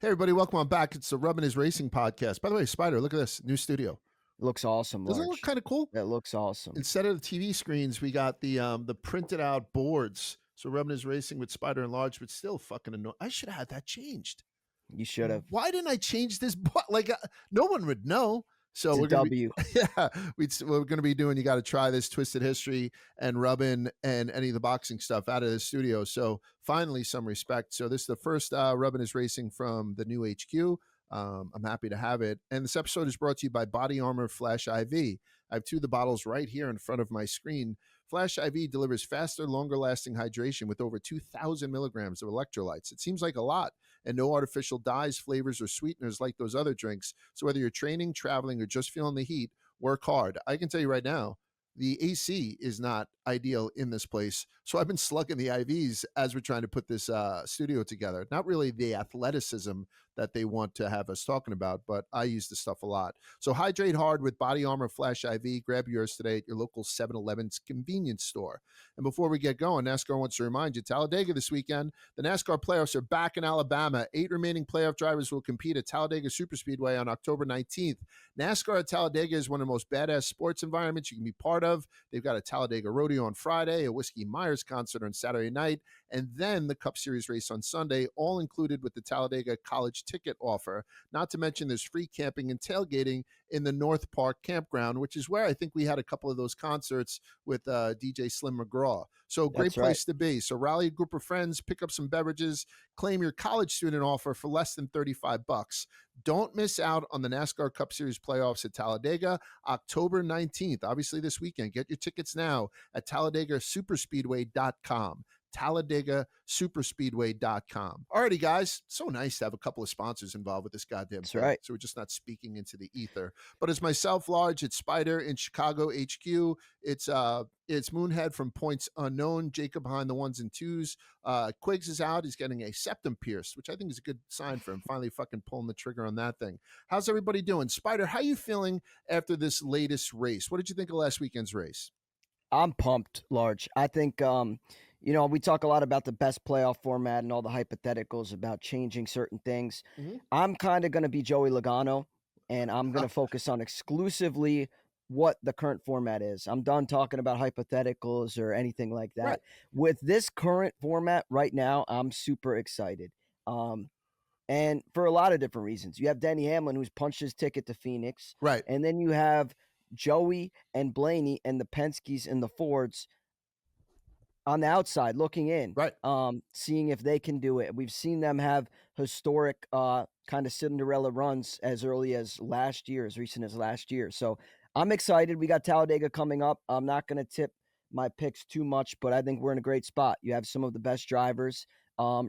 Hey, everybody, welcome on back. It's the Rubbin is Racing podcast. By the way, Spider, look at this new studio. It looks awesome. Doesn't it look kind of cool? It looks awesome. Instead of the TV screens, we got the printed out boards. So Rubbin is Racing with Spider and Large, but still fucking annoying. I should have had that changed. You should have. Why didn't I change this? Like, no one would know. So It's we're a gonna W. we're going to be doing. You got to try this Twisted History and Rubbin and any of the boxing stuff out of the studio. So finally, some respect. So this is the first Rubbin is Racing from the new HQ. I'm happy to have it. And this episode is brought to you by Body Armor Flash IV. I have two of the bottles right here in front of my screen. Flash IV delivers faster, longer-lasting hydration with over 2,000 milligrams of electrolytes. It seems like a lot, and no artificial dyes, flavors, or sweeteners like those other drinks. So whether you're training, traveling, or just feeling the heat, work hard. I can tell you right now, the AC is not ideal in this place. So I've been slugging the IVs as we're trying to put this studio together. Not really the athleticism that they want to have us talking about, but I use this stuff a lot. So Hydrate Hard with Body Armor Flash IV. Grab yours today at your local 7-Eleven's convenience store. And before we get going, NASCAR wants to remind you, Talladega this weekend, the NASCAR playoffs are back in Alabama. 8 remaining playoff drivers will compete at Talladega Superspeedway on October 19th. NASCAR at Talladega is one of the most badass sports environments you can be part of. They've got a Talladega rodeo on Friday, a Whiskey Myers concert on Saturday night, and then the Cup Series race on Sunday, all included with the Talladega College ticket offer. Not to mention there's free camping and tailgating in the North Park campground, which is where I think we had a couple of those concerts with DJ Slim McGraw. So great place to be. So rally a group of friends, pick up some beverages, claim your college student offer for less than $35. Don't miss out on the NASCAR Cup Series playoffs at Talladega, October 19th. Obviously this weekend. Get your tickets now at TalladegaSuperspeedway.com. TalladegaSuperspeedway.com. Alrighty, guys. So nice to have a couple of sponsors involved with this goddamn thing. Right. So we're just not speaking into the ether. But it's myself, Large. It's Spider in Chicago HQ. It's Moonhead from Points Unknown. Jacob behind the ones and twos. Quiggs is out. He's getting a septum pierced, which I think is a good sign for him. Finally fucking pulling the trigger on that thing. How's everybody doing? Spider, how you feeling after this latest race? What did you think of last weekend's race? I'm pumped, Large. I think, we talk a lot about the best playoff format and all the hypotheticals about changing certain things. Mm-hmm. I'm kind of going to be Joey Logano, and I'm going to focus on exclusively what the current format is. I'm done talking about hypotheticals or anything like that. Right. With this current format right now, I'm super excited. And for a lot of different reasons. You have Denny Hamlin, who's punched his ticket to Phoenix. Right. And then you have Joey and Blaney and the Penske's and the Fords on the outside looking in, right? Seeing if they can do it. We've seen them have historic kind of Cinderella runs as early as last year, as recent as last year. So I'm excited. We got Talladega coming up. I'm not going to tip my picks too much, but I think we're in a great spot. You have some of the best drivers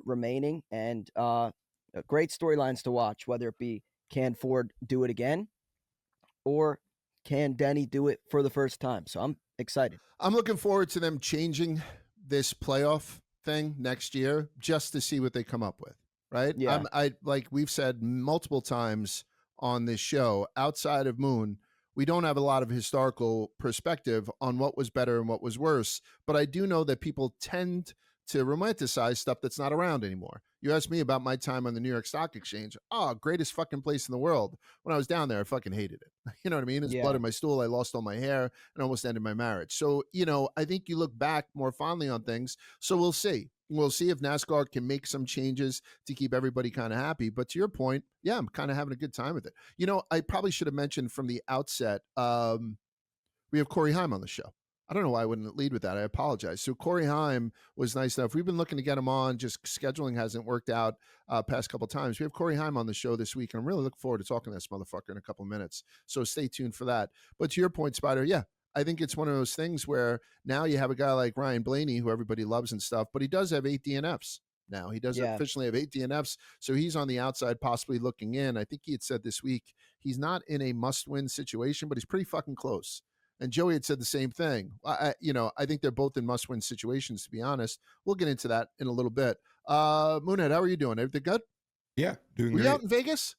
remaining, and great storylines to watch, whether it be can Ford do it again or can Denny do it for the first time? So I'm excited. I'm looking forward to them changing this playoff thing next year just to see what they come up with, right? Yeah. I like we've said multiple times on this show, outside of Moon, we don't have a lot of historical perspective on what was better and what was worse, but I do know that people tend to romanticize stuff that's not around anymore. You asked me about my time on the New York Stock Exchange. Oh, greatest fucking place in the world. When I was down there, I fucking hated it. You know what I mean? It's blood in my stool. I lost all my hair and almost ended my marriage. So, I think you look back more fondly on things. So we'll see. We'll see if NASCAR can make some changes to keep everybody kind of happy. But to your point, yeah, I'm kind of having a good time with it. I probably should have mentioned from the outset, we have Corey Heim on the show. I don't know why I wouldn't lead with that. I apologize. So Corey Heim was nice enough. We've been looking to get him on. Just scheduling hasn't worked out past couple of times. We have Corey Heim on the show this week, and I'm really looking forward to talking to this motherfucker in a couple of minutes. So stay tuned for that. But to your point, Spider, yeah, I think it's one of those things where now you have a guy like Ryan Blaney, who everybody loves and stuff, but he does have 8 DNFs. Now he does officially have 8 DNFs. So he's on the outside, possibly looking in. I think he had said this week, he's not in a must-win situation, but he's pretty fucking close. And Joey had said the same thing. I think they're both in must-win situations, to be honest. We'll get into that in a little bit. Moonhead, how are you doing? Everything good? Yeah, doing great. Were you out in Vegas?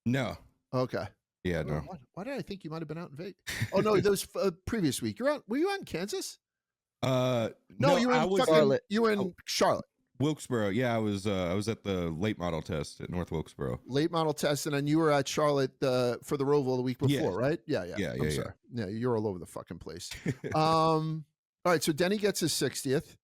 No. Okay. Yeah, no. Why did I think you might have been out in Vegas? Oh, no, that was previous week. Were you out in Kansas? No, you were in Charlotte. You were in Charlotte. Wilkesboro. Yeah, I was at the late model test at North Wilkesboro. Late model test, and then you were at Charlotte for the Roval the week Yeah. before, right? Yeah. I'm sorry. Yeah, you're all over the fucking place. All right, so Denny gets his 60th,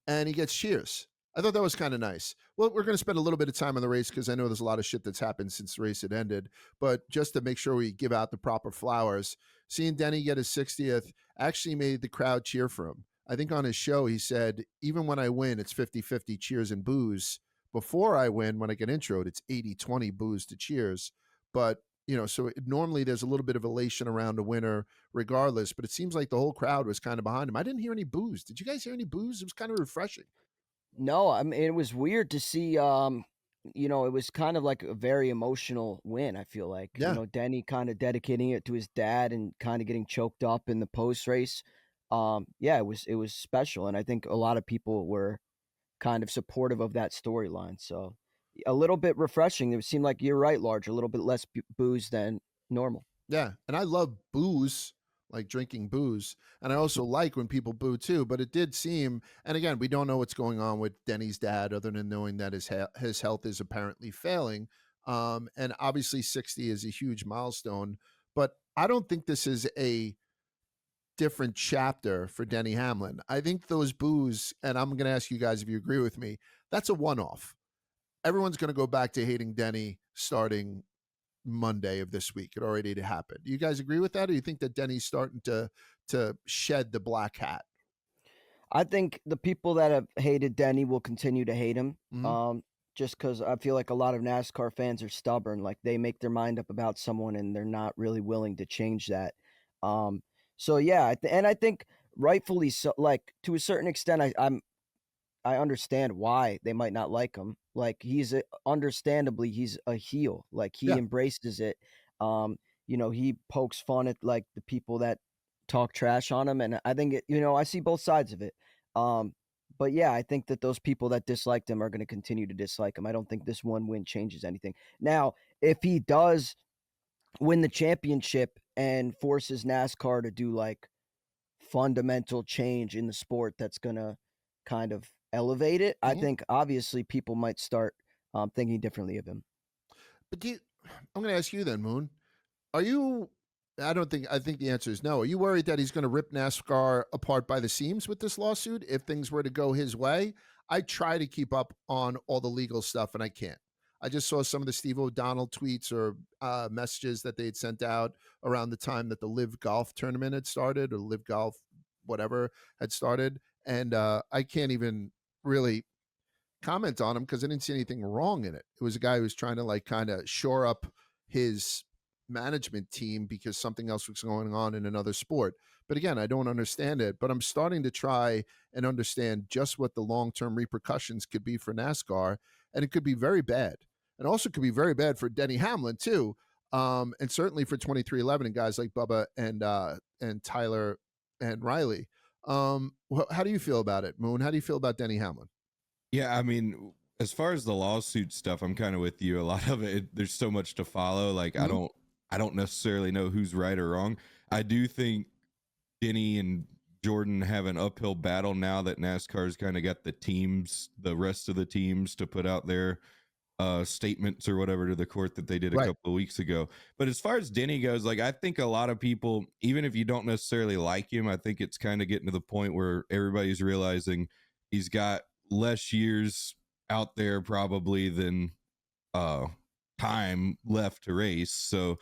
and he gets cheers. I thought that was kind of nice. Well, we're going to spend a little bit of time on the race because I know there's a lot of shit that's happened since the race had ended. But just to make sure we give out the proper flowers, seeing Denny get his 60th actually made the crowd cheer for him. I think on his show, he said, even when I win, it's 50-50 cheers and boos. Before I win, when I get introed, it's 80-20 boos to cheers. But, so normally there's a little bit of elation around a winner regardless, but it seems like the whole crowd was kind of behind him. I didn't hear any boos. Did you guys hear any boos? It was kind of refreshing. No, I mean, it was weird to see, it was kind of like a very emotional win, I feel like. Yeah. Denny kind of dedicating it to his dad and kind of getting choked up in the post race. Yeah, it was special, and I think a lot of people were kind of supportive of that storyline. So a little bit refreshing. It seemed like you're right, Large, a little bit less booze than normal. Yeah, and I love booze, like drinking booze, and I also like when people boo too. But it did seem, and again, we don't know what's going on with Denny's dad, other than knowing that his health is apparently failing. And obviously, 60 is a huge milestone. But I don't think this is a different chapter for Denny Hamlin. I think those boos, and I'm going to ask you guys if you agree with me, that's a one-off. Everyone's going to go back to hating Denny starting Monday of this week. It already happened. Do you guys agree with that, or do you think that Denny's starting to shed the black hat? I think the people that have hated Denny will continue to hate him. Mhm. Just because I feel like a lot of NASCAR fans are stubborn. Like they make their mind up about someone and they're not really willing to change that. Um, so yeah, and I think rightfully so. Like to a certain extent, I understand why they might not like him. Like understandably he's a heel. Like he Yeah. embraces it. He pokes fun at like the people that talk trash on him, and I think I see both sides of it. But yeah, I think that those people that disliked him are going to continue to dislike him. I don't think this one win changes anything. Now, if he does win the championship and forces NASCAR to do like fundamental change in the sport that's going to kind of elevate it, I think obviously people might start thinking differently of him. But I'm going to ask you then, Moon. Are you? I think the answer is no. Are you worried that he's going to rip NASCAR apart by the seams with this lawsuit if things were to go his way? I try to keep up on all the legal stuff, and I can't. I just saw some of the Steve O'Donnell tweets or messages that they had sent out around the time that the Live Golf tournament had started, or Live Golf, whatever, had started. And I can't even really comment on him because I didn't see anything wrong in it. It was a guy who was trying to like kind of shore up his management team because something else was going on in another sport. But again, I don't understand it, but I'm starting to try and understand just what the long-term repercussions could be for NASCAR, and it could be very bad. And also could be very bad for Denny Hamlin too. And certainly for 23XI and guys like Bubba and Tyler and Riley. How do you feel about it, Moon? How do you feel about Denny Hamlin? Yeah, I mean, as far as the lawsuit stuff, I'm kind of with you. A lot of there's so much to follow. Like I don't necessarily know who's right or wrong. I do think Denny and Jordan have an uphill battle now that NASCAR's kind of got the rest of the teams to put out their statements or whatever to the court that they did a couple of weeks ago. But as far as Denny goes, like I think a lot of people, even if you don't necessarily like him, I think it's kind of getting to the point where everybody's realizing he's got less years out there probably than time left to race. So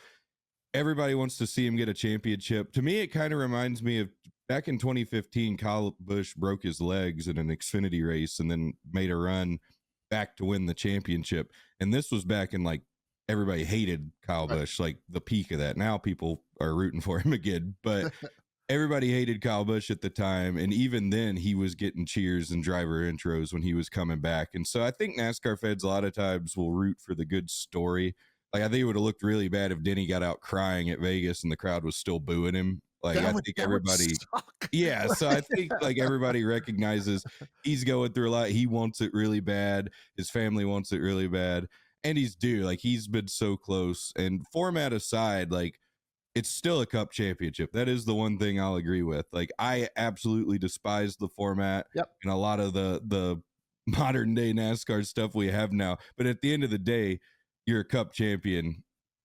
everybody wants to see him get a championship. To me, it kind of reminds me of back in 2015, Kyle Busch broke his legs in an Xfinity race and then made a run back to win the championship. And this was back in like everybody hated Kyle Busch, like the peak of that. Now people are rooting for him again, but everybody hated Kyle Busch at the time. And even then he was getting cheers and driver intros when he was coming back. And so I think NASCAR fans a lot of times will root for the good story. Like I think it would have looked really bad if Denny got out crying at Vegas and the crowd was still booing him. Like I think everybody, yeah. So I think like everybody recognizes he's going through a lot. He wants it really bad. His family wants it really bad, and he's due. Like he's been so close. And format aside, like it's still a cup championship. That is the one thing I'll agree with. Like I absolutely despise the format and a lot of the modern day NASCAR stuff we have now. But at the end of the day, you're a cup champion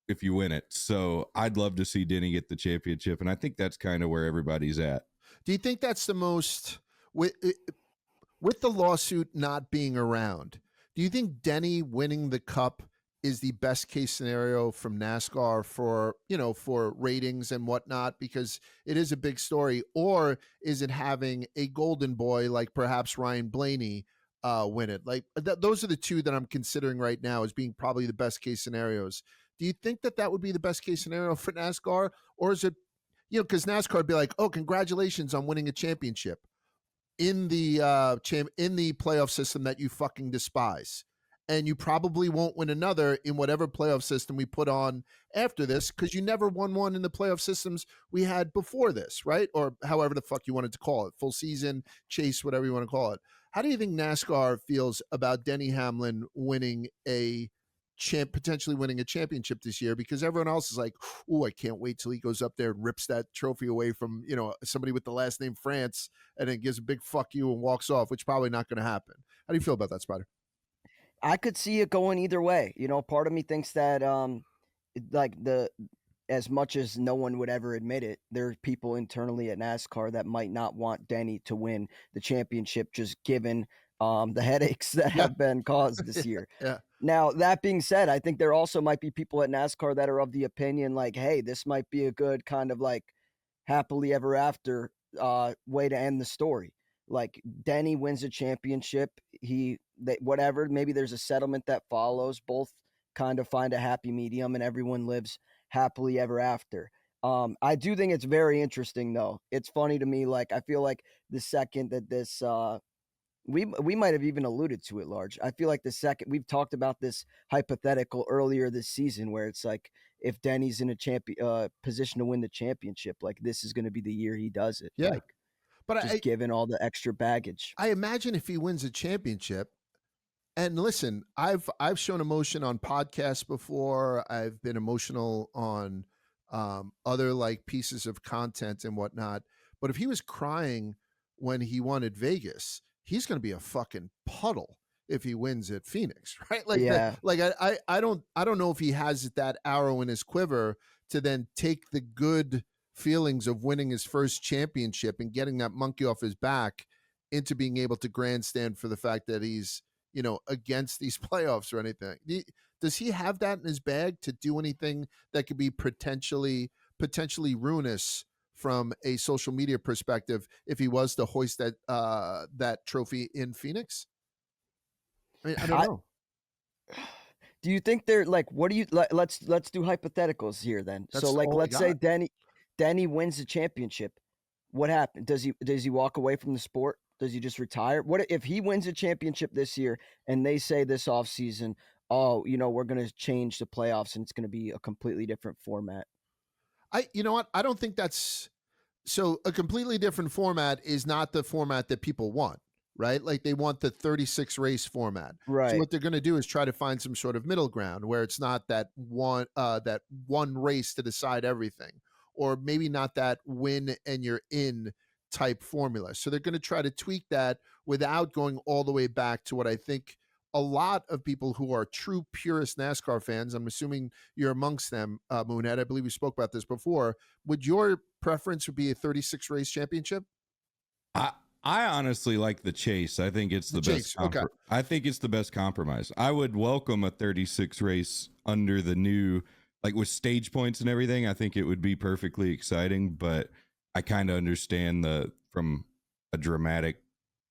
if you win it. So I'd love to see Denny get the championship. And I think that's kind of where everybody's at. Do you think that's the most with the lawsuit not being around? Do you think Denny winning the cup is the best case scenario from NASCAR for, for ratings and whatnot, because it is a big story? Or is it having a golden boy like perhaps Ryan Blaney win it? Like those are the two that I'm considering right now as being probably the best case scenarios. Do you think that would be the best case scenario for NASCAR? Or is it, because NASCAR would be like, oh, congratulations on winning a championship in the in the playoff system that you fucking despise, and you probably won't win another in whatever playoff system we put on after this, because you never won one in the playoff systems we had before this, right? Or however the fuck you wanted to call it, full season, chase, whatever you want to call it. How do you think NASCAR feels about Denny Hamlin winning potentially winning a championship this year? Because everyone else is like, oh, I can't wait till he goes up there and rips that trophy away from, somebody with the last name France, and then gives a big fuck you and walks off, which probably not going to happen. How do you feel about that, Spider? I could see it going either way. Part of me thinks that as much as no one would ever admit it, there are people internally at NASCAR that might not want Denny to win the championship, just given the headaches that have been caused this year. Yeah. Now, that being said, I think there also might be people at NASCAR that are of the opinion like, hey, this might be a good kind of like happily ever after way to end the story. Like Denny wins a championship. Whatever, maybe there's a settlement that follows. Both kind of find a happy medium and everyone lives happily ever after. I do think it's very interesting, though. It's funny to me. Like, I feel like the second that this we might have even alluded to it, Large. I feel like the second we've talked about this hypothetical earlier this season, where it's like if Denny's in a position to win the championship, like this is going to be the year he does it. Yeah, like, but just given all the extra baggage. I imagine if he wins a championship, and listen, I've shown emotion on podcasts before. I've been emotional on other like pieces of content and whatnot. But if he was crying when he won at Vegas, he's going to be a fucking puddle if he wins at Phoenix, right? Like, Yeah. I don't know if he has that arrow in his quiver to then take the good feelings of winning his first championship and getting that monkey off his back into being able to grandstand for the fact that he's, against these playoffs or anything. Does he have that in his bag to do anything that could be potentially ruinous from a social media perspective if he was to hoist that trophy in Phoenix? I mean, I don't know. Do you think they're like, what do you let's do hypotheticals here then. So like, let's say Denny wins the championship. What happened? Does he walk away from the sport? Does he just retire? What if he wins a championship this year and they say this offseason, oh, we're going to change the playoffs and it's going to be a completely different format? You know what? I don't think that's so. A completely different format is not the format that people want, right? Like they want the 36 race format. Right. So what they're going to do is try to find some sort of middle ground where it's not that one race to decide everything, or maybe not that win and you're in type formula. So they're going to try to tweak that without going all the way back to what I think a lot of people who are true purist NASCAR fans, I'm assuming you're amongst them, Moonhead, I believe we spoke about this before. Would your preference be a 36 race championship? I honestly like the chase. I think it's the best. Okay. I think it's the best compromise. I would welcome a 36 race under the new, like with stage points and everything. I think it would be perfectly exciting, but I kind of understand from a dramatic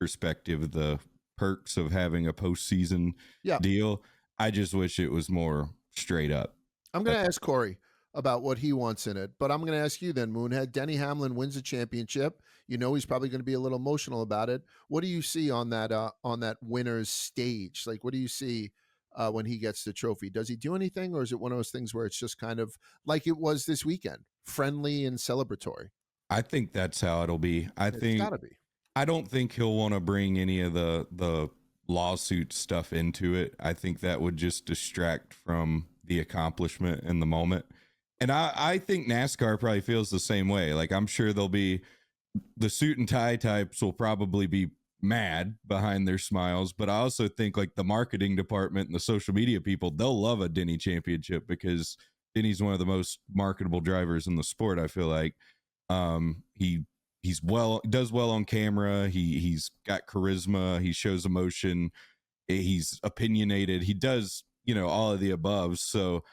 perspective, the perks of having a postseason deal. I just wish it was more straight up. I'm going to ask Corey about what he wants in it, but I'm going to ask you then, Moonhead. Denny Hamlin wins a championship. He's probably going to be a little emotional about it. What do you see on that winner's stage? Like, what do you see when he gets the trophy? Does he do anything, or is it one of those things where it's just kind of like it was this weekend, friendly and celebratory? I think that's how it'll be. It's gotta be. I don't think he'll want to bring any of the lawsuit stuff into it. I think that would just distract from the accomplishment in the moment. And I think NASCAR probably feels the same way. Like, I'm sure there'll be the suit and tie types will probably be mad behind their smiles, but I also think like the marketing department and the social media people, they'll love a Denny championship because Denny's one of the most marketable drivers in the sport. I feel like he's does well on camera. He's got charisma. He shows emotion. He's opinionated. He does, all of the above. So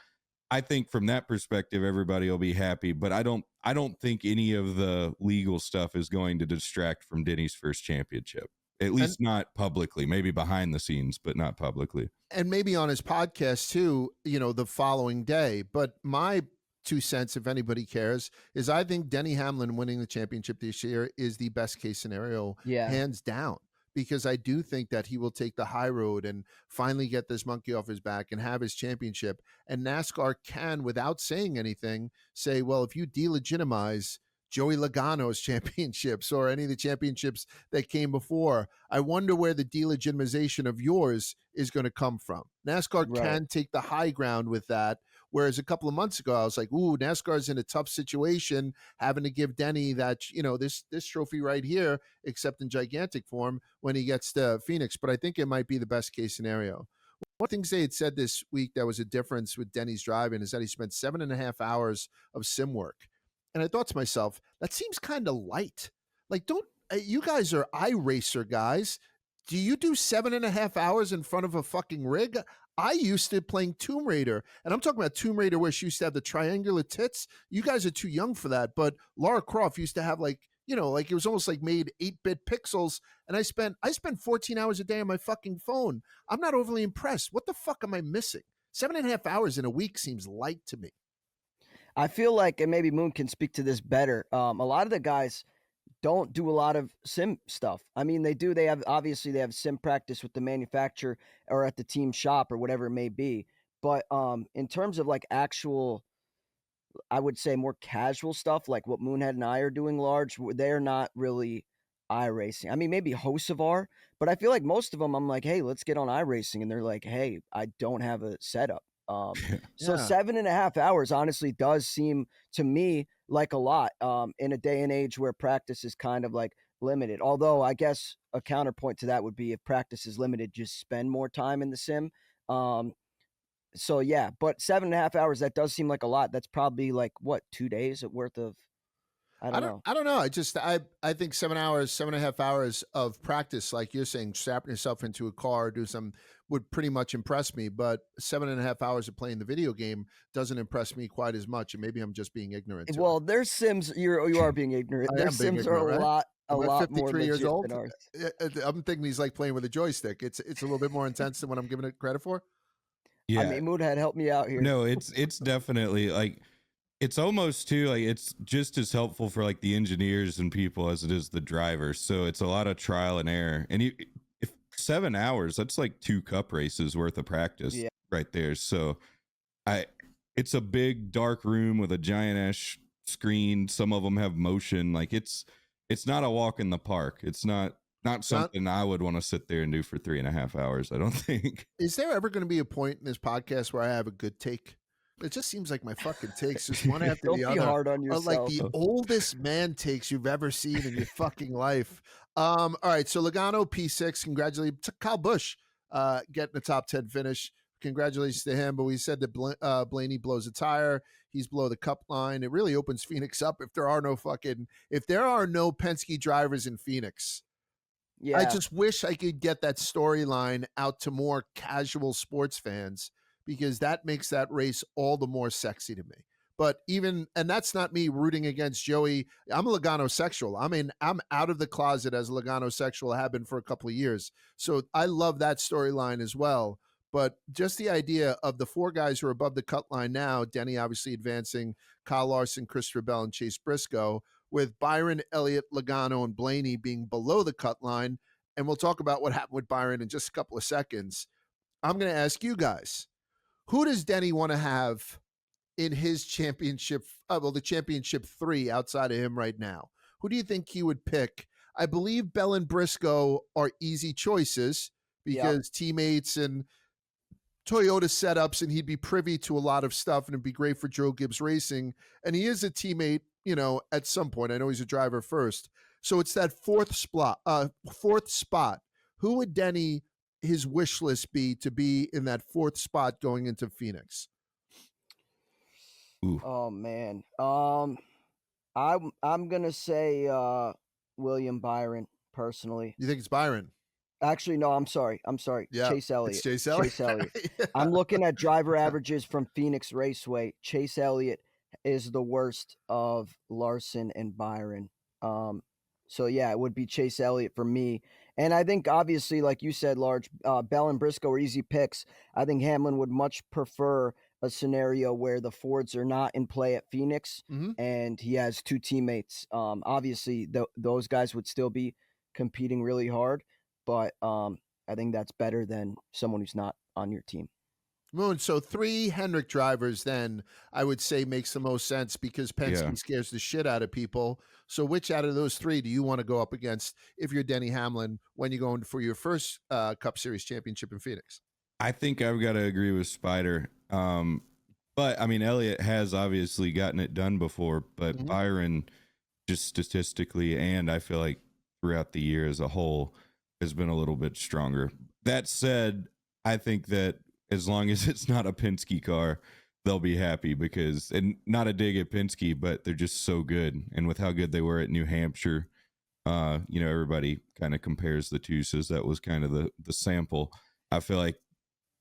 I think from that perspective, everybody will be happy, but I don't think any of the legal stuff is going to distract from Denny's first championship, at least not publicly, maybe behind the scenes, but not publicly. And maybe on his podcast too, the following day. But my 2 cents, if anybody cares, is I think Denny Hamlin winning the championship this year is the best case scenario, hands down. Because I do think that he will take the high road and finally get this monkey off his back and have his championship. And NASCAR can, without saying anything, say, well, if you delegitimize Joey Logano's championships or any of the championships that came before, I wonder where the delegitimization of yours is going to come from. NASCAR can take the high ground with that. Whereas a couple of months ago, I was like, ooh, NASCAR's in a tough situation, having to give Denny that, this trophy right here, except in gigantic form when he gets to Phoenix. But I think it might be the best case scenario. One of the things they had said this week that was a difference with Denny's driving is that he spent 7.5 hours of sim work. And I thought to myself, that seems kind of light. Like, you guys are iRacer guys. Do you do 7.5 hours in front of a fucking rig? I used to playing Tomb Raider, and I'm talking about Tomb Raider where she used to have the triangular tits. You guys are too young for that, but Lara Croft used to have like it was almost like made 8-bit pixels, and I spent 14 hours a day on my fucking phone. I'm not overly impressed. What the fuck am I missing? 7.5 hours in a week seems light to me. I feel like, and maybe Moon can speak to this better, a lot of the guys don't do a lot of sim stuff. I mean, they do. They have sim practice with the manufacturer or at the team shop or whatever it may be. But in terms of like actual, I would say more casual stuff, like what Moonhead and I are doing large, they're not really iRacing. I mean, maybe Hocevar, but I feel like most of them, I'm like, hey, let's get on iRacing. And they're like, hey, I don't have a setup. So 7.5 hours honestly does seem to me like a lot in a day and age where practice is kind of like limited. Although I guess a counterpoint to that would be if practice is limited, just spend more time in the sim. So yeah, but 7.5 hours, that does seem like a lot. That's probably like what, 2 days worth of, I don't know. I don't know. I think 7.5 hours of practice, like you're saying, strapping yourself into a car, do some, would pretty much impress me. But 7.5 hours of playing the video game doesn't impress me quite as much. And maybe I'm just being ignorant. Well, their sims, you are being ignorant. Their sims are a lot more 53 years old. Than ours. I'm thinking he's like playing with a joystick. It's a little bit more intense than what I'm giving it credit for. Yeah. I mean, Moonhead, help me out here. No, it's definitely like, it's almost too like it's just as helpful for like the engineers and people as it is the drivers. So it's a lot of trial and error. And if 7 hours, that's like 2 cup races worth of practice right there. So it's a big dark room with a giant ass screen. Some of them have motion. Like it's not a walk in the park. It's not something I would want to sit there and do for 3.5 hours. I don't think. Is there ever going to be a point in this podcast where I have a good take? It just seems like my fucking takes just one after the other. Don't be hard on yourself. Like the oldest man takes you've ever seen in your fucking life. All right, so Logano P6, congratulations to Kyle Busch getting a top 10 finish. Congratulations to him. But we said that Blaney blows a tire. He's below the cup line. It really opens Phoenix up if there are no Penske drivers in Phoenix. Yeah. I just wish I could get that storyline out to more casual sports fans, because that makes that race all the more sexy to me. But and that's not me rooting against Joey. I'm a Logano sexual. I mean, I'm out of the closet as a Logano sexual. I have been for a couple of years. So I love that storyline as well. But just the idea of the 4 guys who are above the cut line now, Denny obviously advancing, Kyle Larson, Christopher Bell, and Chase Briscoe, with Byron, Elliott, Logano, and Blaney being below the cut line. And we'll talk about what happened with Byron in just a couple of seconds. I'm going to ask you guys, who does Denny want to have in his championship, the championship 3 outside of him right now? Who do you think he would pick? I believe Bell and Briscoe are easy choices because teammates and Toyota setups, and he'd be privy to a lot of stuff, and it'd be great for Joe Gibbs Racing. And he is a teammate, at some point. I know he's a driver first. So it's that fourth spot. Who would Denny his wish list be to be in that fourth spot going into Phoenix? Ooh. Oh man. I'm gonna say William Byron personally. You think it's Byron? Actually, no, I'm sorry. Yeah, Chase it's Elliott. Chase Elliott. Chase Elliott. Yeah. I'm looking at driver averages from Phoenix Raceway. Chase Elliott is the worst of Larson and Byron. So yeah, it would be Chase Elliott for me. And I think obviously, like you said, Large, Bell and Briscoe are easy picks. I think Hamlin would much prefer a scenario where the Fords are not in play at Phoenix Mhm. and he has two teammates. Obviously, those guys would still be competing really hard, but I think that's better than someone who's not on your team. Moon, so 3 Hendrick drivers then I would say makes the most sense because Penske Yeah. scares the shit out of people. So which out of those 3 do you want to go up against if you're Denny Hamlin when you're going for your first Cup Series championship in Phoenix? I think I've got to agree with Spider. But I mean, Elliott has obviously gotten it done before, but Mhm. Byron, just statistically, and I feel like throughout the year as a whole, has been a little bit stronger. That said, I think that as long as it's not a Penske car, they'll be happy because, and not a dig at Penske, but they're just so good. And with how good they were at New Hampshire, everybody kind of compares the two, says that was kind of the sample. I feel like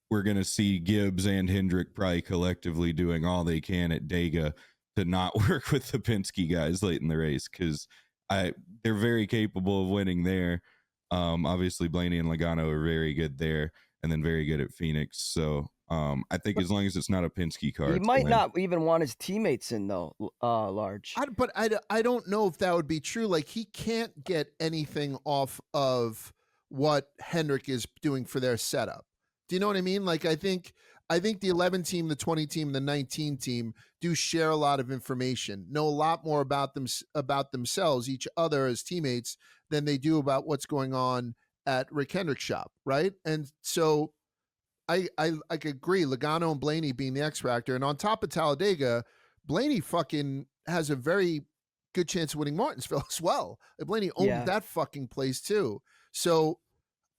we're going to see Gibbs and Hendrick probably collectively doing all they can at Dega to not work with the Penske guys late in the race because they're very capable of winning there. Obviously, Blaney and Logano are very good there and then very good at Phoenix. So I think as long as it's not a Penske car, He it's might fine. not even want his teammates in though, Large. I don't know if that would be true. Like he can't get anything off of what Hendrick is doing for their setup. Do you know what I mean? Like I think the 11 team, the 20 team, the 19 team do share a lot of information, know a lot more about themselves, each other as teammates than they do about what's going on at Rick Hendrick's shop, right? And so I agree. Logano and Blaney being the X factor, and on top of Talladega, Blaney fucking has a very good chance of winning Martinsville as well. Blaney owns Yeah. that fucking place too. So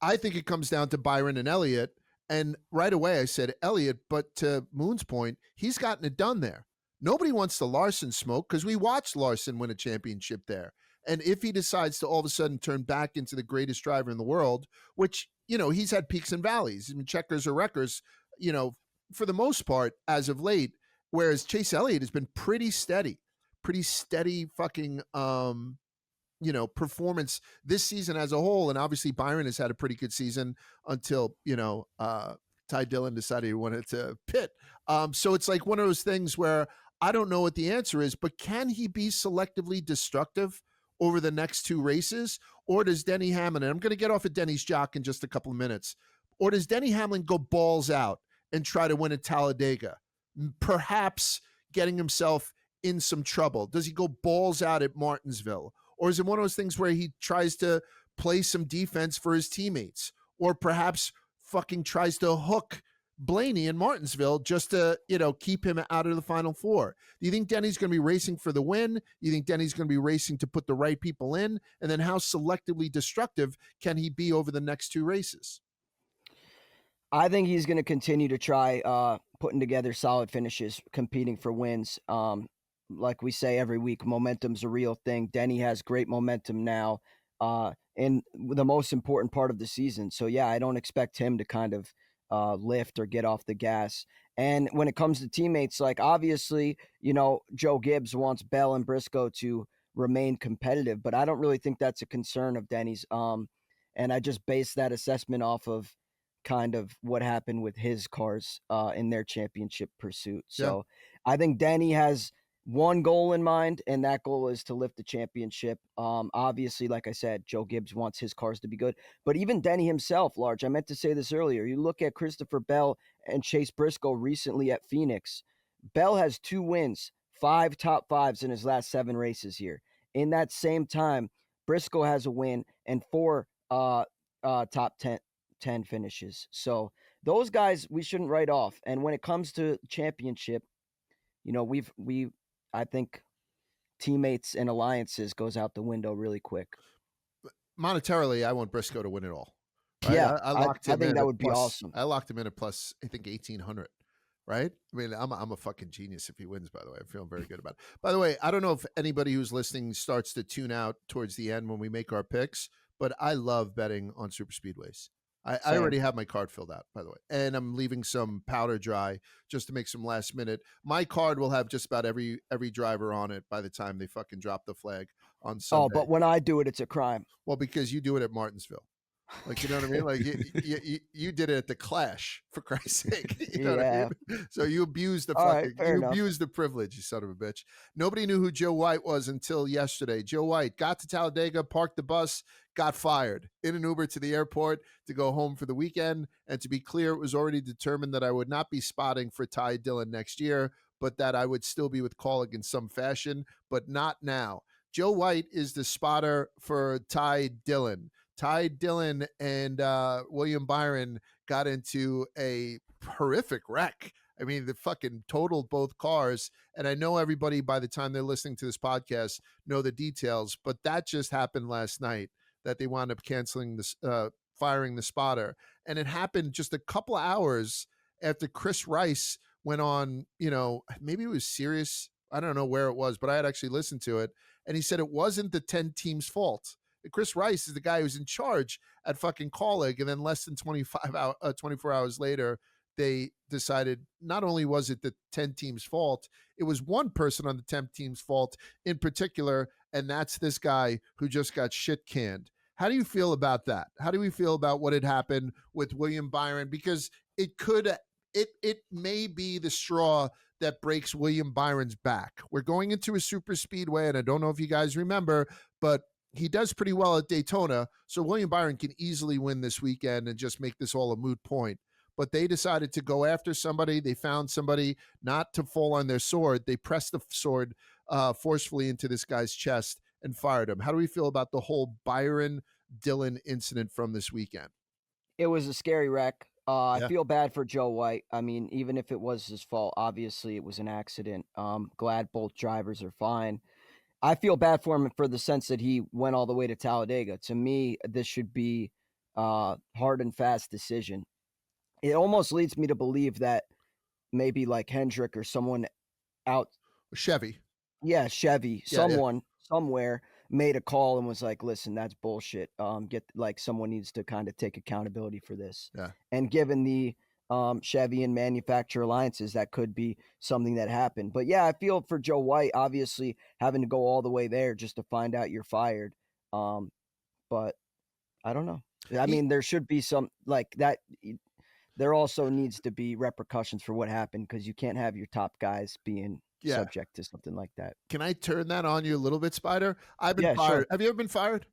I think it comes down to Byron and Elliott. And right away I said Elliott, but to Moon's point, he's gotten it done there. Nobody wants the Larson smoke because we watched Larson win a championship there. And if he decides to all of a sudden turn back into the greatest driver in the world, which, he's had peaks and valleys, and checkers or wreckers, for the most part as of late, whereas Chase Elliott has been pretty steady fucking performance this season as a whole. And obviously Byron has had a pretty good season until, Ty Dillon decided he wanted to pit. So it's like one of those things where I don't know what the answer is, but can he be selectively destructive over the next 2 races? Or does Denny Hamlin, and I'm going to get off of Denny's jock in just a couple of minutes, or does Denny Hamlin go balls out and try to win at Talladega, perhaps getting himself in some trouble? Does he go balls out at Martinsville? Or is it one of those things where he tries to play some defense for his teammates, or perhaps fucking tries to hook Blaney in Martinsville just to, keep him out of the Final Four? Do you think Denny's going to be racing for the win? Do you think Denny's going to be racing to put the right people in? And then how selectively destructive can he be over the next 2 races? I think he's going to continue to try putting together solid finishes, competing for wins. Like we say every week, momentum's a real thing. Denny has great momentum now in the most important part of the season. So, yeah, I don't expect him to kind of lift or get off the gas. And when it comes to teammates, like obviously, Joe Gibbs wants Bell and Briscoe to remain competitive, but I don't really think that's a concern of Denny's. And I just base that assessment off of kind of what happened with his cars in their championship pursuit. So I think Denny has one goal in mind, and that goal is to lift the championship. Obviously, like I said, Joe Gibbs wants his cars to be good, but even Denny himself, Large, I meant to say this earlier. You look at Christopher Bell and Chase Briscoe recently at Phoenix. Bell has 2 wins, 5 top 5s in his last 7 races here. In that same time, Briscoe has a win and 4 top 10 finishes. So those guys we shouldn't write off. And when it comes to championship, I think teammates and alliances goes out the window really quick. Monetarily, I want Briscoe to win it all. Right? Yeah, I locked him I think in that at would be plus. awesome. I locked him in at plus, I think 1,800. Right? I mean, I'm a fucking genius if he wins. By the way, I'm feeling very good about it. By the way, I don't know if anybody who's listening starts to tune out towards the end when we make our picks, but I love betting on super speedways. I Same. already have my card filled out, by the way, and I'm leaving some powder dry just to make some last minute. My card will have just about every driver on it by the time they fucking drop the flag on Sunday. Oh, but when I do it, it's a crime. Well, because you do it at Martinsville. Like, you know what I mean? Like you did it at the Clash, for Christ's sake. You know what I mean? So you abused the abused the privilege, you son of a bitch. Nobody knew who Joe White was until yesterday. Joe White got to Talladega, parked the bus, got fired in an Uber to the airport to go home for the weekend. And to be clear, it was already determined that I would not be spotting for Ty Dillon next year, but that I would still be with Kaulig in some fashion, but not now. Joe White is the spotter for Ty Dillon. Ty Dillon and William Byron got into a horrific wreck. I mean, they fucking totaled both cars. And I know everybody, by the time they're listening to this podcast, know the details. But that just happened last night, that they wound up canceling this, firing the spotter. And it happened just a couple hours after Chris Rice went on, you know, maybe it was Sirius. I don't know where it was, but I had actually listened to it. And he said it wasn't the 10 team's fault. Chris Rice is the guy who's in charge at fucking Kaulig, and then less than 24 hours later, they decided not only was it the 10 team's fault, it was one person on the 10 team's fault in particular, and that's this guy who just got shit canned. How do you feel about that? How do we feel about what had happened with William Byron? Because it may be the straw that breaks William Byron's back. We're going into a super speedway, and I don't know if you guys remember, but he does pretty well at Daytona, so William Byron can easily win this weekend and just make this all a moot point. But they decided to go after somebody. They found somebody not to fall on their sword. They pressed the sword forcefully into this guy's chest and fired him. How do we feel about the whole Byron Dillon incident from this weekend? It was a scary wreck. I feel bad for Joe White. I mean, even if it was his fault, obviously it was an accident. Glad both drivers are fine. I feel bad for him for the sense that he went all the way to Talladega. To me, this should be a hard and fast decision. It almost leads me to believe that maybe like Hendrick or someone out. Chevy. Yeah, Chevy. Someone somewhere made a call and was like, listen, that's bullshit. Someone needs to kind of take accountability for this. Yeah. And given the Chevy and manufacturer alliances, that could be something that happened. But yeah, I feel for Joe White, obviously having to go all the way there just to find out you're fired. But I don't know. I mean, there should be some like that. There also needs to be repercussions for what happened, because you can't have your top guys being subject to something like that. Can I turn that on you a little bit, Spider? I've been fired. Sure. Have you ever been fired?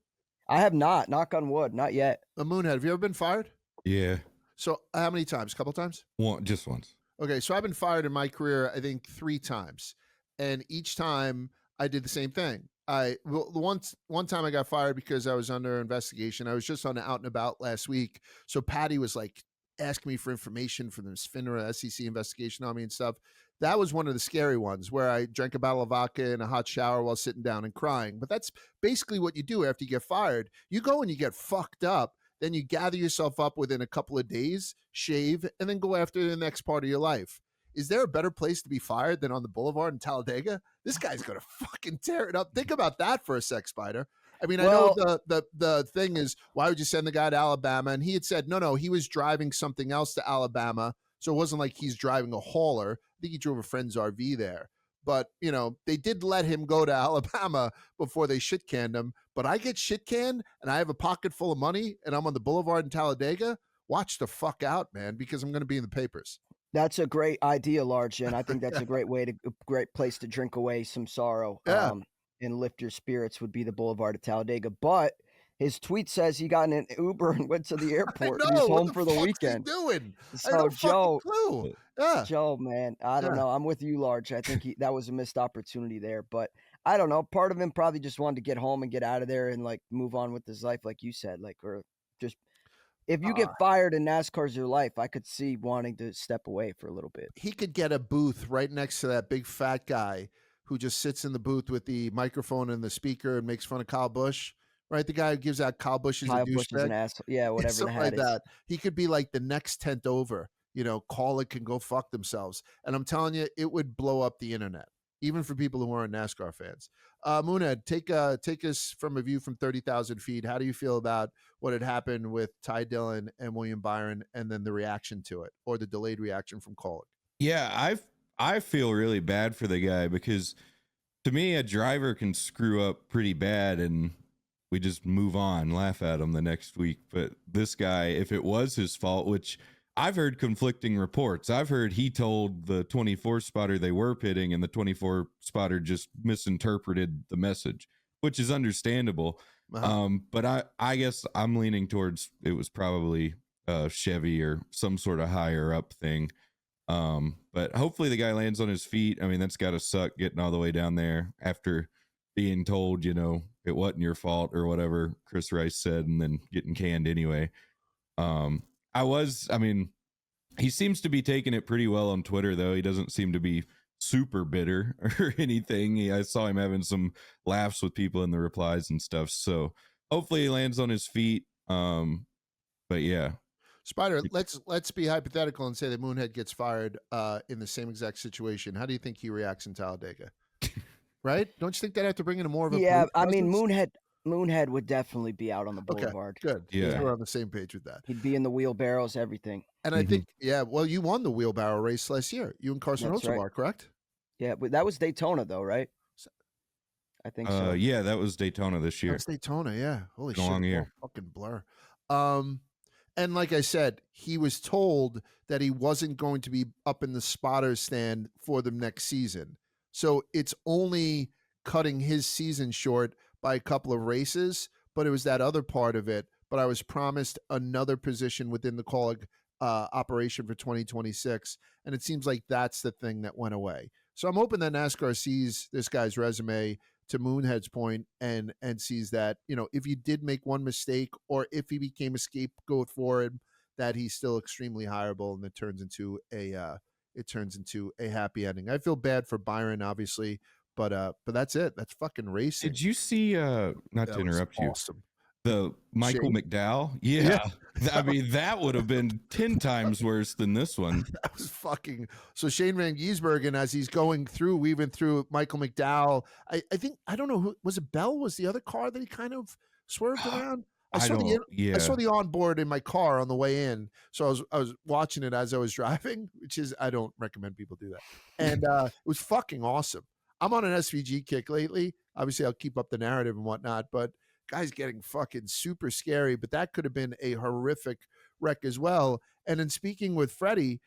I have not. Knock on wood. Not yet. A Moonhead, have you ever been fired? Yeah. So how many times? A couple times? Just once. Okay, so I've been fired in my career, I think 3 times. And each time I did the one thing. One time I got fired because I was under investigation. I was just on the out and about last week. So Patty was like asking me for information from the FINRA SEC investigation on me and stuff. That was one of the scary ones, where I drank a bottle of vodka in a hot shower while sitting down and crying. But that's basically what you do after you get fired. You go and you get fucked up. Then you gather yourself up within a couple of days, shave, and then go after the next part of your life. Is there a better place to be fired than on the boulevard in Talladega? This guy's going to fucking tear it up. Think about that for a sec, Spider. I mean, I know the thing is, why would you send the guy to Alabama? And he had said, no, he was driving something else to Alabama. So it wasn't like he's driving a hauler. I think he drove a friend's RV there. But, you know, they did let him go to Alabama before they shit canned him. But I get shit canned and I have a pocket full of money and I'm on the boulevard in Talladega. Watch the fuck out, man, because I'm going to be in the papers. That's a great idea, Large. And I think that's a great great place to drink away some sorrow and lift your spirits would be the boulevard of Talladega. But his tweet says he got in an Uber and went to the airport. He's home for the weekend. Doing? So Joe, clue. Joe, man, I don't know. I'm with you, Large. I think that was a missed opportunity there, but I don't know. Part of him probably just wanted to get home and get out of there and like move on with his life, like you said, or just if you get fired and NASCAR's your life, I could see wanting to step away for a little bit. He could get a booth right next to that big fat guy who just sits in the booth with the microphone and the speaker and makes fun of Kyle Busch, right? The guy who gives out Kyle Busch as a Kyle Busch is an douchebag. asshole. Yeah, It's whatever the something hat like is. that. He could be like the next tent over, call it can go fuck themselves. And I'm telling you, it would blow up the internet, even for people who aren't NASCAR fans. Moonhead, take us from a view from 30,000 feet. How do you feel about what had happened with Ty Dillon and William Byron, and then the reaction to it, or the delayed reaction from Kaulig? Yeah, I feel really bad for the guy, because to me, a driver can screw up pretty bad and we just move on, laugh at him the next week. But this guy, if it was his fault, which I've heard conflicting reports. I've heard he told the 24 spotter they were pitting, and the 24 spotter just misinterpreted the message, which is understandable. But I guess I'm leaning towards it was probably Chevy or some sort of higher up thing. But hopefully the guy lands on his feet. I mean, that's got to suck getting all the way down there after being told, it wasn't your fault or whatever Chris Rice said, and then getting canned anyway. He seems to be taking it pretty well on Twitter, though. He doesn't seem to be super bitter or anything. I saw him having some laughs with people in the replies and stuff. So hopefully he lands on his feet. But yeah. Spider, let's be hypothetical and say that Moonhead gets fired in the same exact situation. How do you think he reacts in Talladega? Right? Don't you think they'd have to bring in more of a Yeah, brute I mean, presence? Moonhead would definitely be out on the Okay, boulevard. good. Yeah. We're on the same page with that. He'd be in the wheelbarrows, everything. And I think, well, you won the wheelbarrow race last year. You and Carson That's right. Hocevar, correct? Yeah, but that was Daytona, though, right? I think so. Yeah, that was Daytona this year. That's Daytona, yeah. Holy shit. Long year. Fucking blur. And like I said, he was told that he wasn't going to be up in the spotter stand for the next season. So it's only cutting his season short by a couple of races, but it was that other part of it. But I was promised another position within the Kaulig operation for 2026. And it seems like that's the thing that went away. So I'm hoping that NASCAR sees this guy's resume, to Moonhead's point, and sees that, if you did make one mistake, or if he became a scapegoat for it, that he's still extremely hireable, and it turns into a happy ending. I feel bad for Byron, obviously, but that's it. That's fucking racing. Did you see not to interrupt you, awesome. the Michael Shane? McDowell? Yeah. I mean, that would have been 10 times worse than this one. That was fucking. So Shane Van Gisbergen, as he's weaving through Michael McDowell, I think, I don't know who was it. Bell was the other car that he kind of swerved around. I saw the onboard in my car on the way in, so I was watching it as I was driving, which is, I don't recommend people do that. And it was fucking awesome. I'm on an SVG kick lately. Obviously, I'll keep up the narrative and whatnot, but guy's getting fucking super scary. But that could have been a horrific wreck as well. And in speaking with Freddie,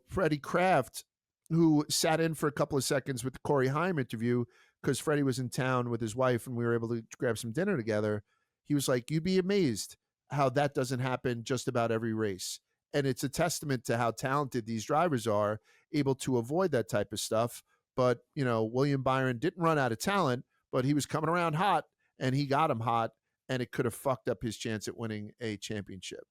Freddie Kraft, who sat in for a couple of seconds with the Corey Heim interview because Freddie was in town with his wife and we were able to grab some dinner together. He was like, you'd be amazed how that doesn't happen just about every race. And it's a testament to how talented these drivers are, able to avoid that type of stuff. But, William Byron didn't run out of talent, but he was coming around hot, and he got him hot, and it could have fucked up his chance at winning a championship.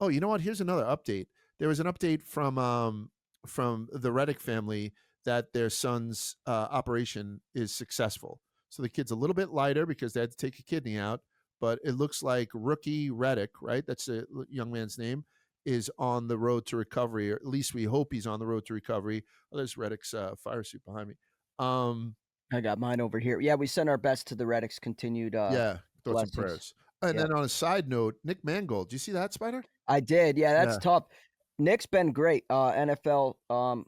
Oh, you know what? Here's another update. There was an update from the Reddick family that their son's operation is successful. So the kid's a little bit lighter because they had to take a kidney out, but it looks like rookie Reddick, right? That's a young man's name, is on the road to recovery, or at least we hope he's on the road to recovery. Oh, there's Reddick's fire suit behind me. I got mine over here. Yeah, we send our best to the Reddick's continued thoughts blessings. and prayers. And then on a side note, Nick Mangold, do you see that, Spider? I did. Yeah, that's tough. Nick's been great. NFL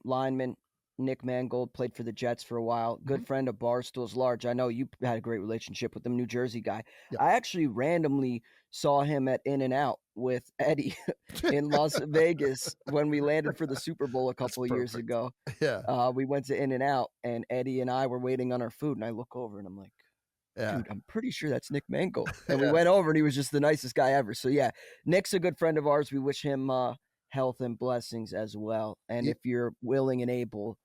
lineman Nick Mangold played for the Jets for a while. Good friend of Barstool's Large. I know you had a great relationship with him, New Jersey guy. Yep. I actually randomly saw him at In-N-Out with Eddie in Las Vegas when we landed for the Super Bowl a couple of years ago. Yeah. We went to In-N-Out, and Eddie and I were waiting on our food, and I look over and I'm like, dude, I'm pretty sure that's Nick Mangold. And we went over and he was just the nicest guy ever. So yeah, Nick's a good friend of ours. We wish him health and blessings as well. And if you're willing and able,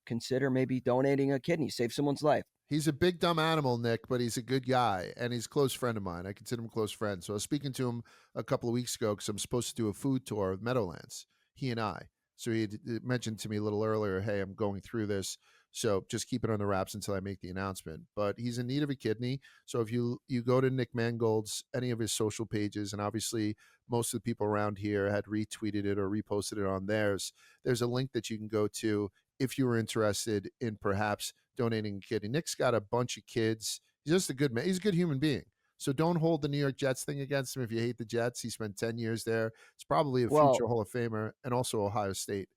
consider maybe donating a kidney, save someone's life. He's a big dumb animal, Nick, but he's a good guy, and he's a close friend of mine. I consider him a close friend. So I was speaking to him a couple of weeks ago because I'm supposed to do a food tour of Meadowlands, he and I. So he had mentioned to me a little earlier, hey, I'm going through this. So just keep it on the wraps until I make the announcement. But he's in need of a kidney. So if you go to Nick Mangold's, any of his social pages, and obviously most of the people around here had retweeted it or reposted it on theirs, there's a link that you can go to if you were interested in perhaps donating a kidney. Nick's got a bunch of kids. He's just a good man. He's a good human being. So don't hold the New York Jets thing against him if you hate the Jets. He spent 10 years there. It's probably a Well, future Hall of Famer, and also Ohio State.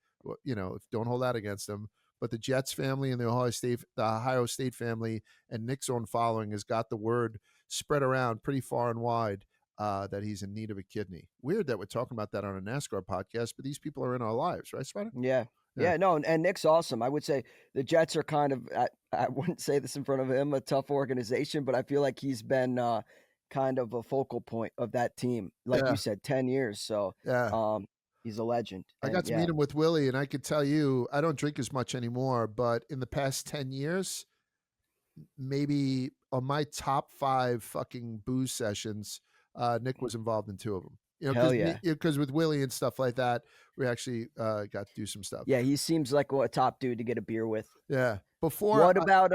Don't hold that against him. But the Jets family and the Ohio State family and Nick's own following has got the word spread around pretty far and wide that he's in need of a kidney. Weird that we're talking about that on a NASCAR podcast, but these people are in our lives, right, Spider? yeah. Yeah, no, and Nick's awesome. I would say the Jets are kind of, I wouldn't say this in front of him, a tough organization, but I feel like he's been kind of a focal point of that team. Like you said, 10 years. So he's a legend. I got to meet him with Willie, and I could tell you, I don't drink as much anymore, but in the past 10 years, maybe on my top 5 fucking booze sessions, Nick was involved in 2 of them. Hell yeah. Because with Willie and stuff like that, we actually got to do some stuff. Yeah, he seems like a top dude to get a beer with. Yeah. What about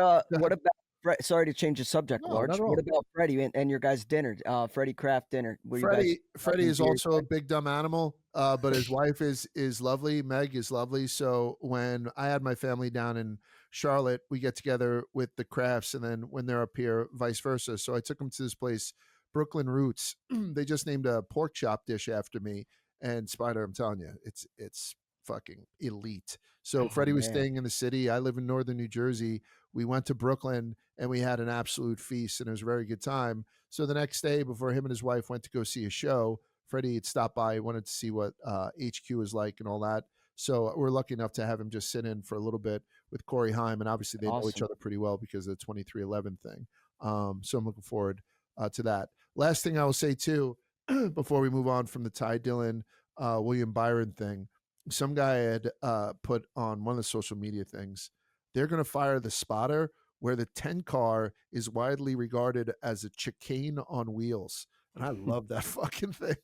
sorry to change the subject, No, Large. not at all. What about Freddie and your guys' dinner? Freddie Kraft dinner. Freddie is also a big dumb animal, but his wife is lovely. Meg is lovely. So when I had my family down in Charlotte, we get together with the Crafts, and then when they're up here, vice versa. So I took them to this place, Brooklyn Roots. They just named a pork chop dish after me. And Spider, I'm telling you, it's fucking elite. So Freddie was staying in the city. I live in northern New Jersey. We went to Brooklyn and we had an absolute feast, and it was a very good time. So the next day, before him and his wife went to go see a show, Freddie had stopped by, wanted to see what HQ is like and all that. So we're lucky enough to have him just sit in for a little bit with Corey Heim, and obviously they know each other pretty well because of the 2311 thing. So I'm looking forward to that. Last thing I will say too, before we move on from the Ty Dillon, William Byron thing, some guy had put on one of the social media things, they're going to fire the spotter where the 10 car is widely regarded as a chicane on wheels. And I love that fucking thing.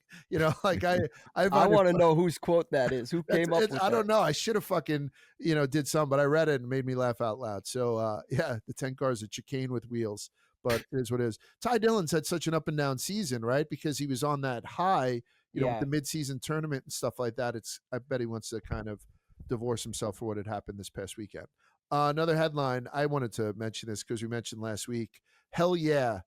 Like I want to know whose quote that is. Who came up with that? I don't know. I should have fucking, did some, but I read it and made me laugh out loud. So the 10 car is a chicane with wheels, but it is what it is. Ty Dillon's had such an up and down season, right? Because he was on that high, with the midseason tournament and stuff like that. I bet he wants to kind of divorce himself for what had happened this past weekend. Another headline, I wanted to mention this because we mentioned last week, hell yeah.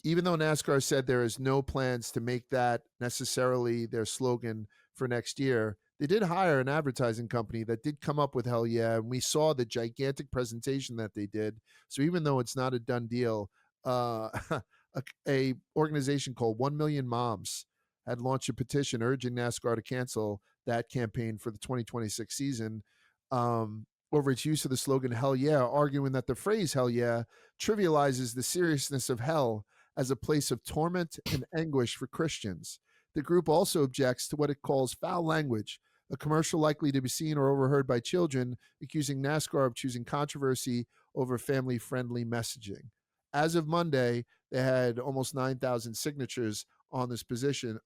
Even though NASCAR said there is no plans to make that necessarily their slogan for next year, they did hire an advertising company that did come up with hell yeah. And we saw the gigantic presentation that they did. So even though it's not a done deal, a organization called 1 Million Moms had launched a petition urging NASCAR to cancel that campaign for the 2026 season over its use of the slogan hell yeah, arguing that the phrase hell yeah trivializes the seriousness of hell as a place of torment and anguish for Christians. The group also objects to what it calls foul language, a commercial likely to be seen or overheard by children, accusing NASCAR of choosing controversy over family-friendly messaging. As of Monday, they had almost 9,000 signatures on this petition.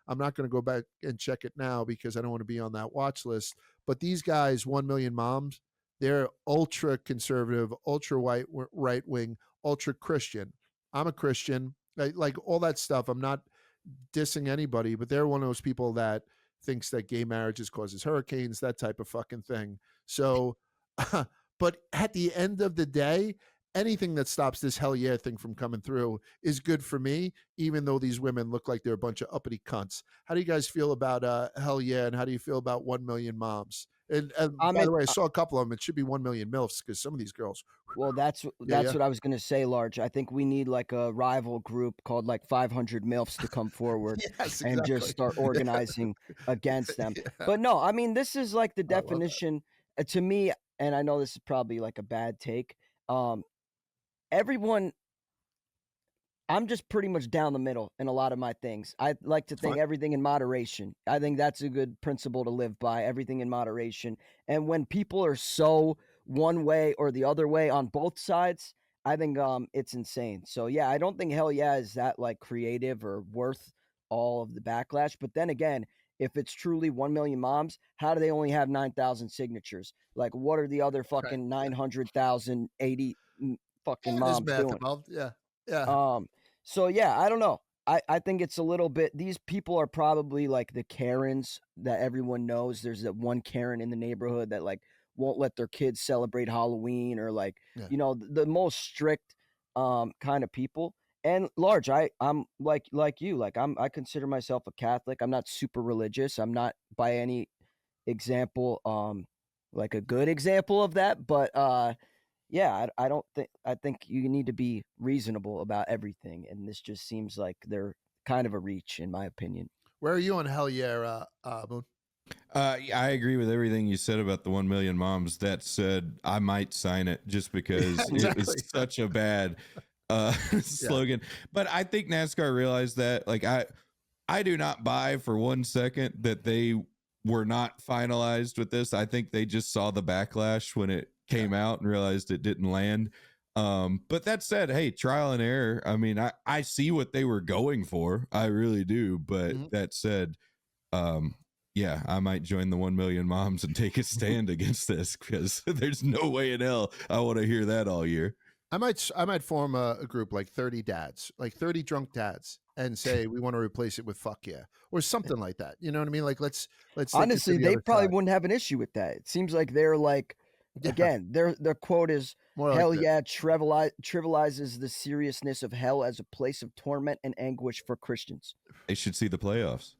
I'm not going to go back and check it now because I don't want to be on that watch list. But these guys, 1 Million Moms, they're ultra conservative, ultra right wing, ultra Christian. I'm a Christian, like all that stuff. I'm not dissing anybody, but they're one of those people that thinks that gay marriages causes hurricanes, that type of fucking thing. So, but at the end of the day, anything that stops this hell yeah thing from coming through is good for me, even though these women look like they're a bunch of uppity cunts. How do you guys feel about hell yeah, and how do you feel about 1 Million Moms? And by the way, I saw a couple of them. It should be 1 Million MILFs because some of these girls. Well, that's what I was going to say, Large. I think we need like a rival group called like 500 MILFs to come forward and just start organizing against them. But no, I mean, this is like the definition to me, and I know this is probably like a bad take. Everyone, I'm just pretty much down the middle in a lot of my things. I like to think everything in moderation. I think that's a good principle to live by, everything in moderation. And when people are so one way or the other way on both sides, I think it's insane. So yeah, I don't think hell yeah is that like creative or worth all of the backlash. But then again, if it's truly 1 million moms, how do they only have 9,000 signatures? Like, what are the other fucking 900,080 fucking There's moms math doing? involved. Yeah. So yeah, I don't know. I think it's a little bit, these people are probably like the Karens that everyone knows. There's that one Karen in the neighborhood that like won't let their kids celebrate Halloween, or like, Yeah. the most strict kind of people. And large, I'm like you, like I consider myself a Catholic. I'm not super religious. I'm not by any example like a good example of that, but yeah, I don't think, I think you need to be reasonable about everything, and this just seems like they're kind of a reach, in my opinion. Where are you on Hell Yeah, Moon? Yeah, I agree with everything you said about the 1 million moms. That said, I might sign it just because it is such a bad slogan. But I think NASCAR realized that. Like, I do not buy for 1 second that they were not finalized with this. I think they just saw the backlash when it came out and realized it didn't land. But that said, hey, trial and error. I mean, I see what they were going for. I really do. But that said, yeah, I might join the 1 million moms and take a stand against this, because there's no way in hell I want to hear that all year. I might form a group like 30 dads, like 30 drunk dads, and say we want to replace it with fuck yeah, or something like that. You know what I mean? Like let's Honestly, they probably wouldn't have an issue with that. It seems like they're like, again, their quote is, more hell like yeah, trivializes the seriousness of hell as a place of torment and anguish for Christians. They should see the playoffs.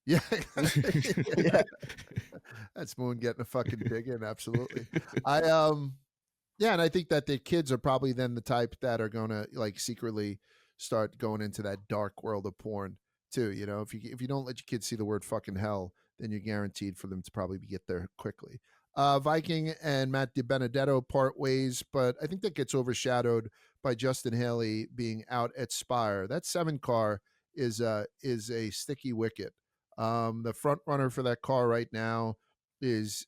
Yeah. Yeah. That's Moon getting a fucking dig in. Absolutely. Yeah, and I think that the kids are probably then the type that are going to like secretly start going into that dark world of porn too. You know, if you don't let your kids see the word fucking hell, then you're guaranteed for them to probably get there quickly. Viking and Matt DiBenedetto part ways, but I think that gets overshadowed by Justin Haley being out at Spire. That 7 car is a sticky wicket. The front runner for that car right now is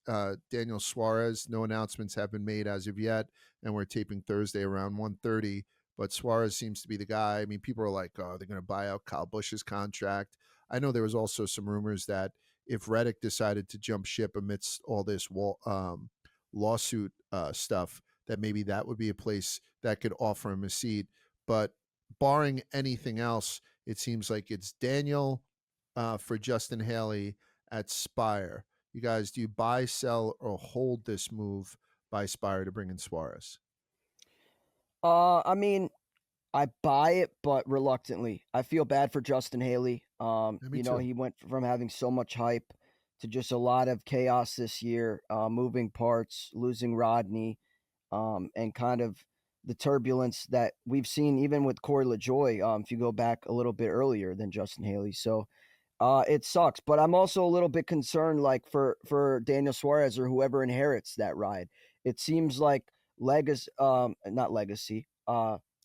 Daniel Suarez. No announcements have been made as of yet, and we're taping Thursday around 1:30. But Suarez seems to be the guy. I mean, people are like, "Oh, they're going to buy out Kyle Busch's contract." I know there was also some rumors that if Reddick decided to jump ship amidst all this lawsuit stuff, that maybe that would be a place that could offer him a seat. But barring anything else, it seems like it's Daniel for Justin Haley at Spire. You guys, do you buy, sell, or hold this move by Spire to bring in Suarez? I mean, I buy it, but reluctantly. I feel bad for Justin Haley. Me too. He went from having so much hype to just a lot of chaos this year, moving parts, losing Rodney, and kind of the turbulence that we've seen even with Corey LaJoie, if you go back a little bit earlier than Justin Haley. So it sucks, but I'm also a little bit concerned, like for Daniel Suarez or whoever inherits that ride. It seems like not legacy,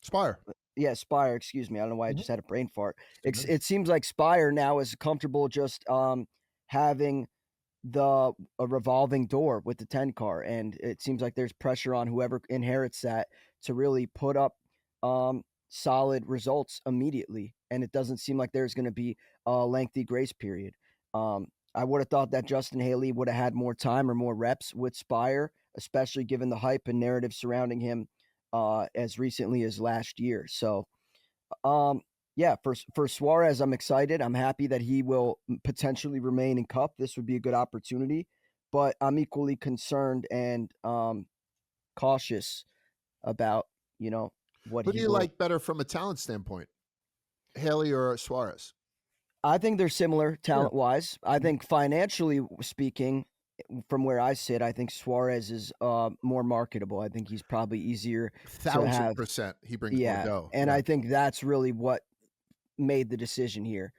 Spire. yeah, Spire. Excuse me. I don't know why I just had a brain fart. It seems like Spire now is comfortable just having a revolving door with the 10 car, and it seems like there's pressure on whoever inherits that to really put up solid results immediately, and it doesn't seem like there's going to be a lengthy grace period. I would have thought that Justin Haley would have had more time or more reps with Spire, especially given the hype and narrative surrounding him as recently as last year. So yeah, for Suarez, I'm excited. I'm happy that he will potentially remain in Cup. This would be a good opportunity, but I'm equally concerned and cautious about what Who he do you will. like better from a talent standpoint, Haley or Suarez? I think they're similar talent-wise. I think financially speaking, from where I sit, I think Suarez is more marketable. I think he's probably easier to have. 1,000% he brings more dough. And I think that's really what made the decision here,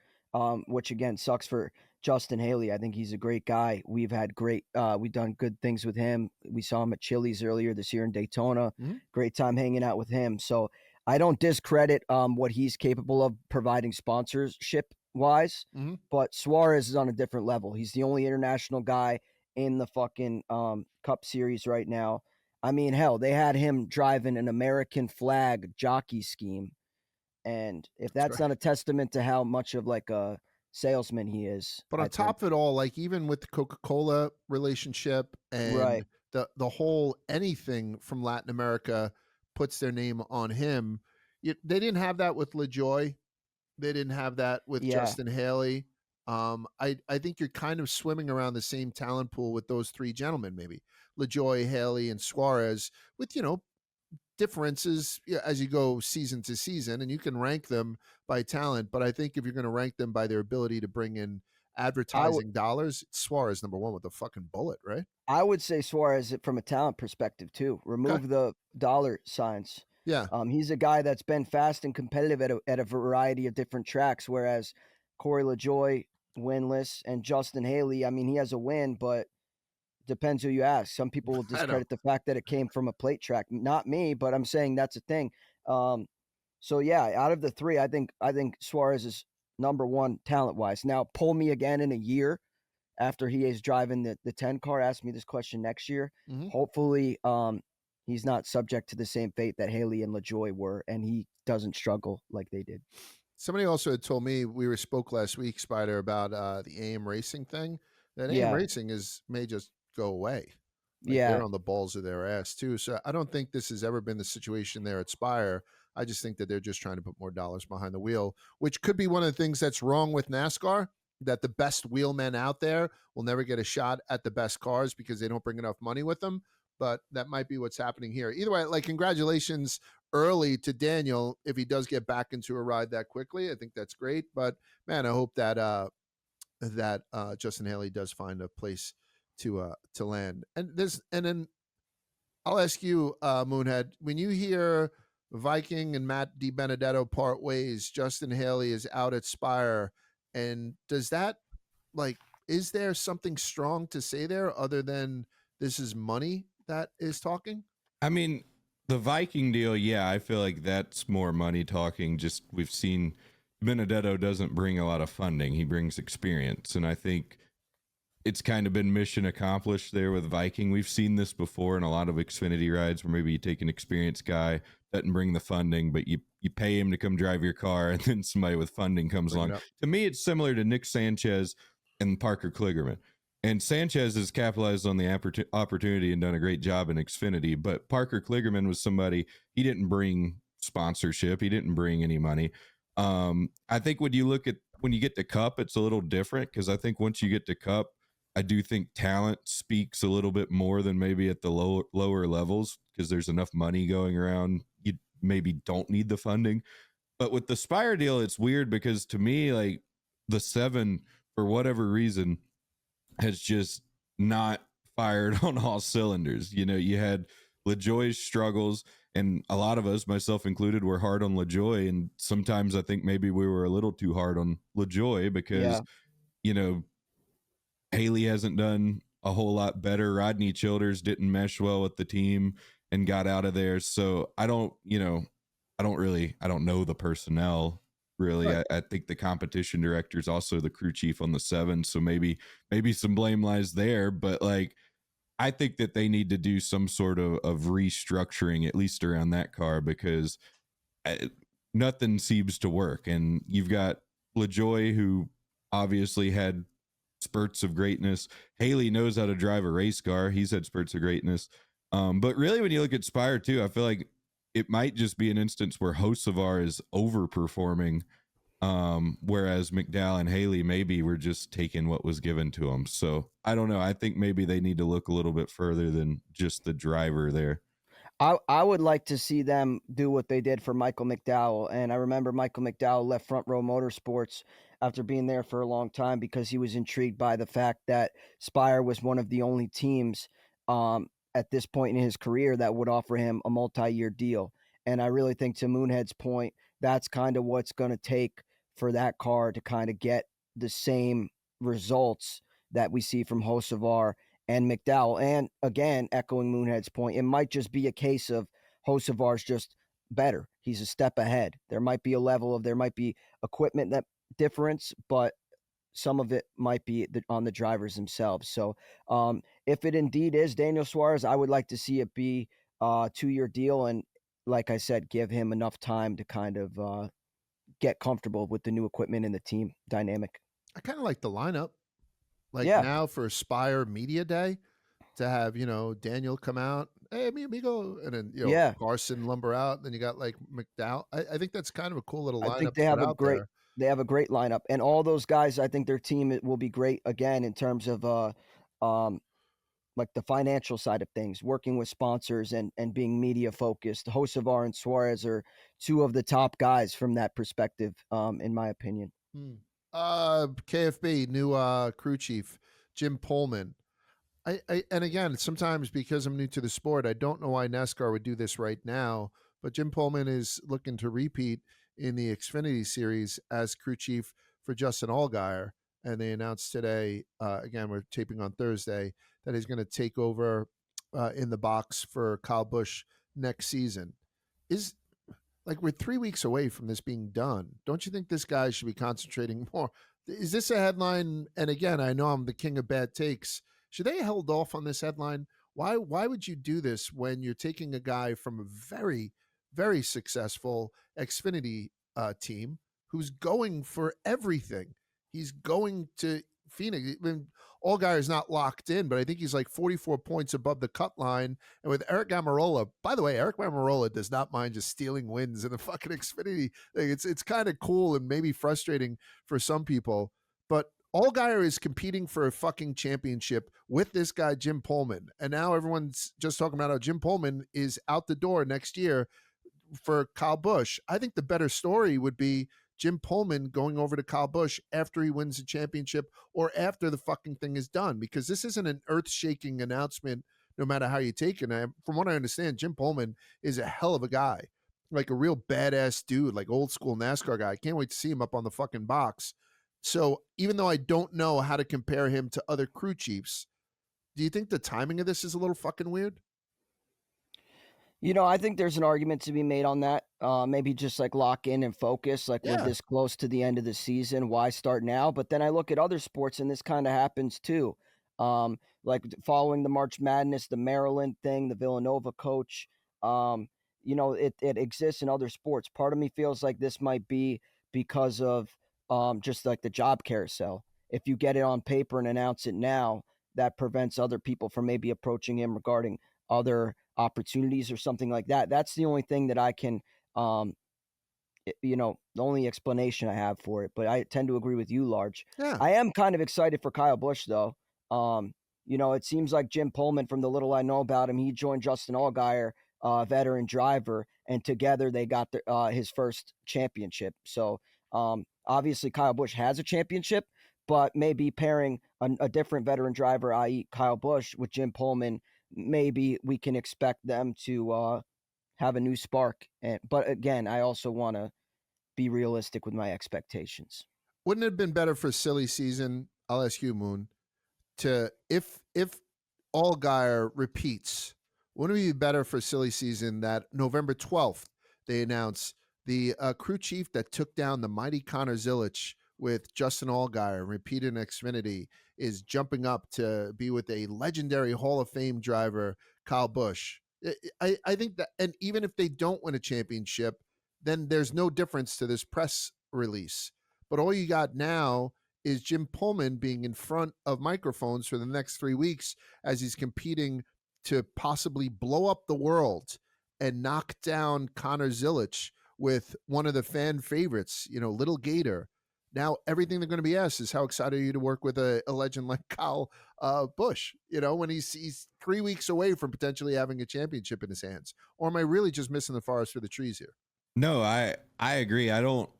which again sucks for Justin Haley. I think he's a great guy. We've done good things with him. We saw him at Chili's earlier this year in Daytona. Great time hanging out with him. So I don't discredit what he's capable of providing sponsorship wise, but Suarez is on a different level. He's the only international guy in the fucking Cup Series right now. I mean, hell, they had him driving an American flag jockey scheme. And if that's not a testament to how much of like a salesman he is. But I on think. top of it all, like even with the Coca-Cola relationship Right. and the whole anything from Latin America puts their name on him. They didn't have that with LaJoy. They didn't have that with Yeah. Justin Haley. I think you're kind of swimming around the same talent pool with those three gentlemen, maybe LaJoy, Haley, and Suarez, with differences as you go season to season, and you can rank them by talent. But I think if you're going to rank them by their ability to bring in I would advertising dollars, Suarez number one with a fucking bullet, right? I would say Suarez from a talent perspective too. Okay, Remove the dollar signs. yeah, He's a guy that's been fast and competitive at a variety of different tracks, whereas Corey LaJoy, winless, and Justin Haley, I mean, he has a win, but depends who you ask. Some people will I know. discredit the fact that it came from a plate track. Not me, but I'm saying that's a thing. So yeah, out of the three, I think Suarez is number one talent wise. Now pull me again in a year after he is driving the 10 car. Ask me this question next year. Hmm. Hopefully, he's not subject to the same fate that Haley and LaJoy were, and he doesn't struggle like they did. Somebody also had told me spoke last week, Spider, about the AM Racing thing. That AM Yeah, Racing may just go away. Like yeah. they're on the balls of their ass too. So I don't think this has ever been the situation there at Spire. I just think that they're just trying to put more dollars behind the wheel, which could be one of the things that's wrong with NASCAR. That the best wheelmen out there will never get a shot at the best cars because they don't bring enough money with them. But that might be what's happening here. Either way, like congratulations early to Daniel if he does get back into a ride that quickly. I think that's great. But man, I hope that Justin Haley does find a place to land. And then I'll ask you, Moonhead, when you hear Viking and Matt DiBenedetto part ways, Justin Haley is out at Spire, and does that like is there something strong to say there other than this is money that is talking? I mean, the Viking deal, yeah, I feel like that's more money talking. Just we've seen Benedetto doesn't bring a lot of funding. He brings experience. And I think it's kind of been mission accomplished there with Viking. We've seen this before in a lot of Xfinity rides where maybe you take an experienced guy, doesn't bring the funding, but you pay him to come drive your car, and then somebody with funding comes Bring it along. up. To me, it's similar to Nick Sanchez and Parker Kligerman. And Sanchez has capitalized on the opportunity and done a great job in Xfinity. But Parker Kligerman was somebody, he didn't bring sponsorship. He didn't bring any money. I think when you get to Cup, it's a little different because I think once you get to Cup, I do think talent speaks a little bit more than maybe at the lower levels because there's enough money going around. You maybe don't need the funding. But with the Spire deal, it's weird because to me, like the 7, for whatever reason, has just not fired on all cylinders. You had LaJoy's struggles, and a lot of us, myself included, were hard on LaJoy. And sometimes I think maybe we were a little too hard on LaJoy because, Yeah. you know, Haley hasn't done a whole lot better. Rodney Childers didn't mesh well with the team and got out of there. So I don't know the personnel really. Right. I think the competition director is also the crew chief on the 7. So maybe some blame lies there, but like, I think that they need to do some sort of restructuring, at least around that car, because nothing seems to work. And you've got LaJoy, who obviously had spurts of greatness. Haley knows how to drive a race car. He's had spurts of greatness. But really, when you look at Spire too, I feel like it might just be an instance where Hocevar is overperforming, whereas McDowell and Haley maybe were just taking what was given to them. So I don't know. I think maybe they need to look a little bit further than just the driver there. I would like to see them do what they did for Michael McDowell. And I remember Michael McDowell left Front Row Motorsports after being there for a long time because he was intrigued by the fact that Spire was one of the only teams at this point in his career that would offer him a multi-year deal. And I really think, to Moonhead's point, that's kind of what's going to take for that car to kind of get the same results that we see from Hocevar and McDowell. And again, echoing Moonhead's point, it might just be a case of Hocevar's just better. He's a step ahead. There might be equipment that difference, but some of it might be on the drivers themselves. So if it indeed is Daniel Suarez, I would like to see it be a 2-year deal. And like I said, give him enough time to kind of get comfortable with the new equipment and the team dynamic. I kind of like the lineup. Like Yeah, now for Spire Media Day to have, Daniel come out, hey, mi amigo, and then, yeah. Carson lumber out. Then you got like McDowell. I think that's kind of a cool little I think lineup to put out there. they have a great lineup, and all those guys, I think their team will be great again in terms of um, like the financial side of things, working with sponsors and being media focused. Hocevar and Suarez are two of the top guys from that perspective, in my opinion. Hmm. KFB, new crew chief, Jim Pullman. And again, sometimes because I'm new to the sport, I don't know why NASCAR would do this right now. But Jim Pullman is looking to repeat in the Xfinity Series as crew chief for Justin Allgaier, and they announced today. Again, we're taping on Thursday that he's going to take over in the box for Kyle Busch next season. Is like we're 3 weeks away from this being done. Don't you think this guy should be concentrating more? Is this a headline? And again, I know I'm the king of bad takes. Should they have held off on this headline? Why would you do this when you're taking a guy from a very, very successful Xfinity team who's going for everything? He's going to Phoenix. I mean, Allgaier is not locked in, but I think he's like 44 points above the cut line. And with Eric Amarola, by the way, Eric Amarola does not mind just stealing wins in the fucking Xfinity thing. It's kind of cool and maybe frustrating for some people, but Allgaier is competing for a fucking championship with this guy Jim Pullman, and now everyone's just talking about how Jim Pullman is out the door next year for Kyle Busch. I think the better story would be Jim Pullman going over to Kyle Busch after he wins the championship or after the fucking thing is done, because this isn't an earth-shaking announcement no matter how you take it. From what I understand, Jim Pullman is a hell of a guy, like a real badass dude, like old school NASCAR guy. I can't wait to see him up on the fucking box. So even though I don't know how to compare him to other crew chiefs, do you think the timing of this is a little fucking weird? I think there's an argument to be made on that. Maybe just like lock in and focus. Like we're Yeah. this close to the end of the season. Why start now? But then I look at other sports and this kind of happens too. Like following the March Madness, the Maryland thing, the Villanova coach. It exists in other sports. Part of me feels like this might be because of just like the job carousel. If you get it on paper and announce it now, that prevents other people from maybe approaching him regarding other opportunities or something like that. That's the only thing that I can, the only explanation I have for it. But I tend to agree with you, Large. Yeah. I am kind of excited for Kyle Busch, though. It seems like Jim Pullman, from the little I know about him, he joined Justin Allgaier, veteran driver, and together they got his first championship. So obviously Kyle Busch has a championship, but maybe pairing a different veteran driver, i.e. Kyle Busch, with Jim Pullman, maybe we can expect them to have a new spark. But again, I also want to be realistic with my expectations. Wouldn't it have been better for silly season? I'll ask you, Moon, to if Allgaier repeats, wouldn't it be better for silly season that November 12th they announce the crew chief that took down the mighty Connor Zilic with Justin Allgaier and repeated in Xfinity is jumping up to be with a legendary Hall of Fame driver, Kyle Busch. I think that, and even if they don't win a championship, then there's no difference to this press release. But all you got now is Jim Pullman being in front of microphones for the next 3 weeks as he's competing to possibly blow up the world and knock down Connor Zilic with one of the fan favorites, Little Gator. Now, everything they're going to be asked is how excited are you to work with a legend like Kyle Busch, when he's 3 weeks away from potentially having a championship in his hands? Or am I really just missing the forest for the trees here? No, I agree. I don't.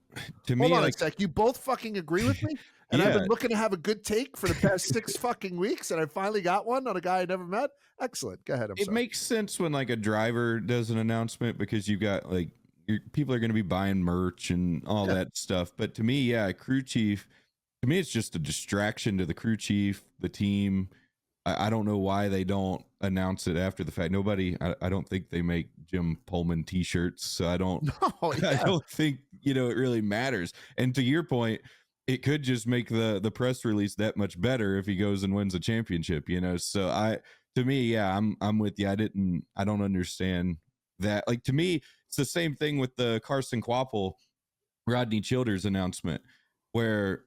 To me, Hold on like, a sec. You both fucking agree with me? And I've yeah, been looking to have a good take for the past 6 fucking weeks, and I finally got one on a guy I never met. Excellent. Go ahead. I'm it sorry. makes sense when like a driver does an announcement because you got like people are going to be buying merch and all Yeah. that stuff. But to me, yeah, crew chief. To me, it's just a distraction to the crew chief, the team. I don't know why they don't announce it after the fact. Nobody, I don't think they make Jim Pullman t-shirts, so I don't No, I yeah. don't think it really matters. And to your point, it could just make the press release that much better if he goes and wins a championship. So to me, yeah, I'm with you. I don't understand that. Like, to me, it's the same thing with the Carson Quapple Rodney Childers announcement, where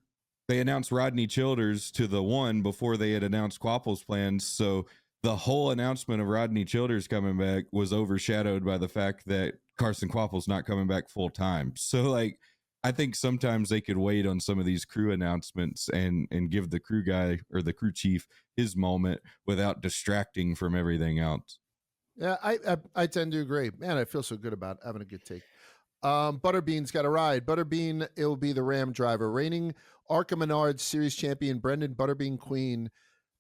they announced Rodney Childers to the 1 before they had announced Quapple's plans. So the whole announcement of Rodney Childers coming back was overshadowed by the fact that Carson Quapple's not coming back full time. So like, I think sometimes they could wait on some of these crew announcements and give the crew guy or the crew chief his moment without distracting from everything else. Yeah, I tend to agree. Man, I feel so good about having a good take. Butterbean's got a ride. Butterbean, it'll be the Ram driver. Reigning ARCA Menards Series champion Brendan Butterbean Queen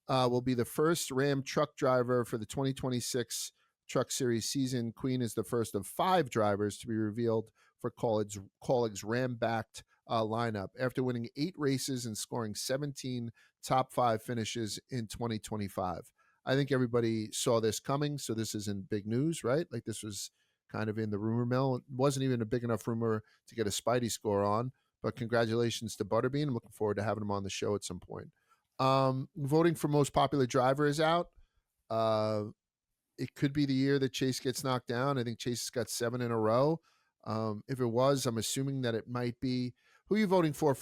will be the first Ram truck driver for the 2026 Truck Series season. Queen is the first of 5 drivers to be revealed for Kaulig's Ram-backed lineup after winning 8 races and scoring 17 top 5 finishes in 2025. I think everybody saw this coming, so this isn't big news, right? Like this was kind of in the rumor mill. It wasn't even a big enough rumor to get a Spidey score on, but congratulations to Butterbean. I'm looking forward to having him on the show at some point. Voting for most popular driver is out. It could be the year that Chase gets knocked down. I think Chase has got 7 in a row. If it was, I'm assuming that it might be. Who are you voting for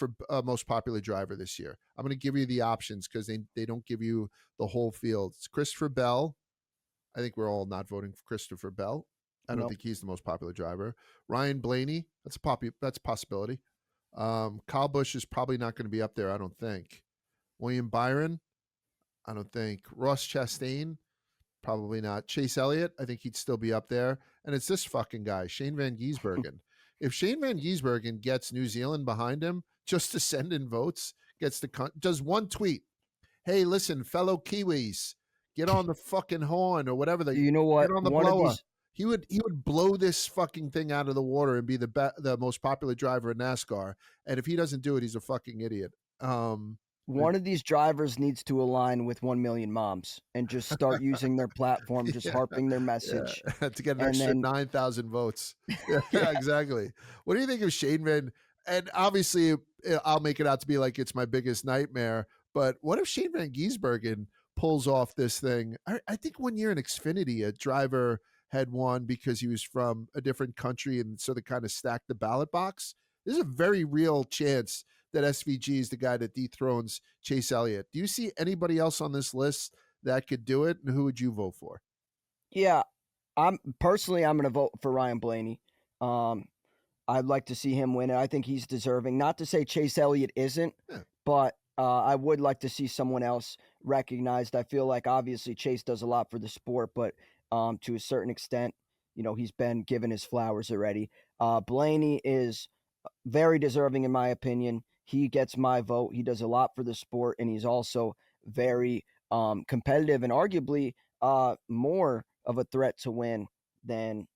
most popular driver this year? I'm going to give you the options because they don't give you the whole field. It's Christopher Bell. I think we're all not voting for Christopher Bell. I don't think he's the most popular driver. Ryan Blaney, that's a possibility. Kyle Busch is probably not going to be up there, I don't think. William Byron, I don't think. Ross Chastain, probably not. Chase Elliott, I think he'd still be up there. And it's this fucking guy, Shane Van Gisbergen. If Shane Van Gisbergen gets New Zealand behind him just to send in votes, does one tweet, hey, listen, fellow Kiwis, get on the fucking horn or whatever. You know what? Get on the blower. He would blow this fucking thing out of the water and be the most popular driver in NASCAR. And if he doesn't do it, he's a fucking idiot. One of these drivers needs to align with 1 Million Moms and just start using their platform, just harping their message. Yeah. To get an extra 9,000 votes. Yeah, exactly. What do you think of Shane Van? And obviously, I'll make it out to be like it's my biggest nightmare. But what if Shane Van Gisbergen pulls off this thing? I think one year in Xfinity, a driver had won because he was from a different country, and so they kind of stacked the ballot box. There's a very real chance that SVG is the guy that dethrones Chase Elliott. Do you see anybody else on this list that could do it, and who would you vote for? Yeah, I'm going to vote for Ryan Blaney. I'd like to see him win it. I think he's deserving. Not to say Chase Elliott isn't, but I would like to see someone else recognized. I feel like obviously Chase does a lot for the sport, but to a certain extent, he's been given his flowers already. Blaney is very deserving in my opinion. He gets my vote. He does a lot for the sport, and he's also very competitive and arguably more of a threat to win than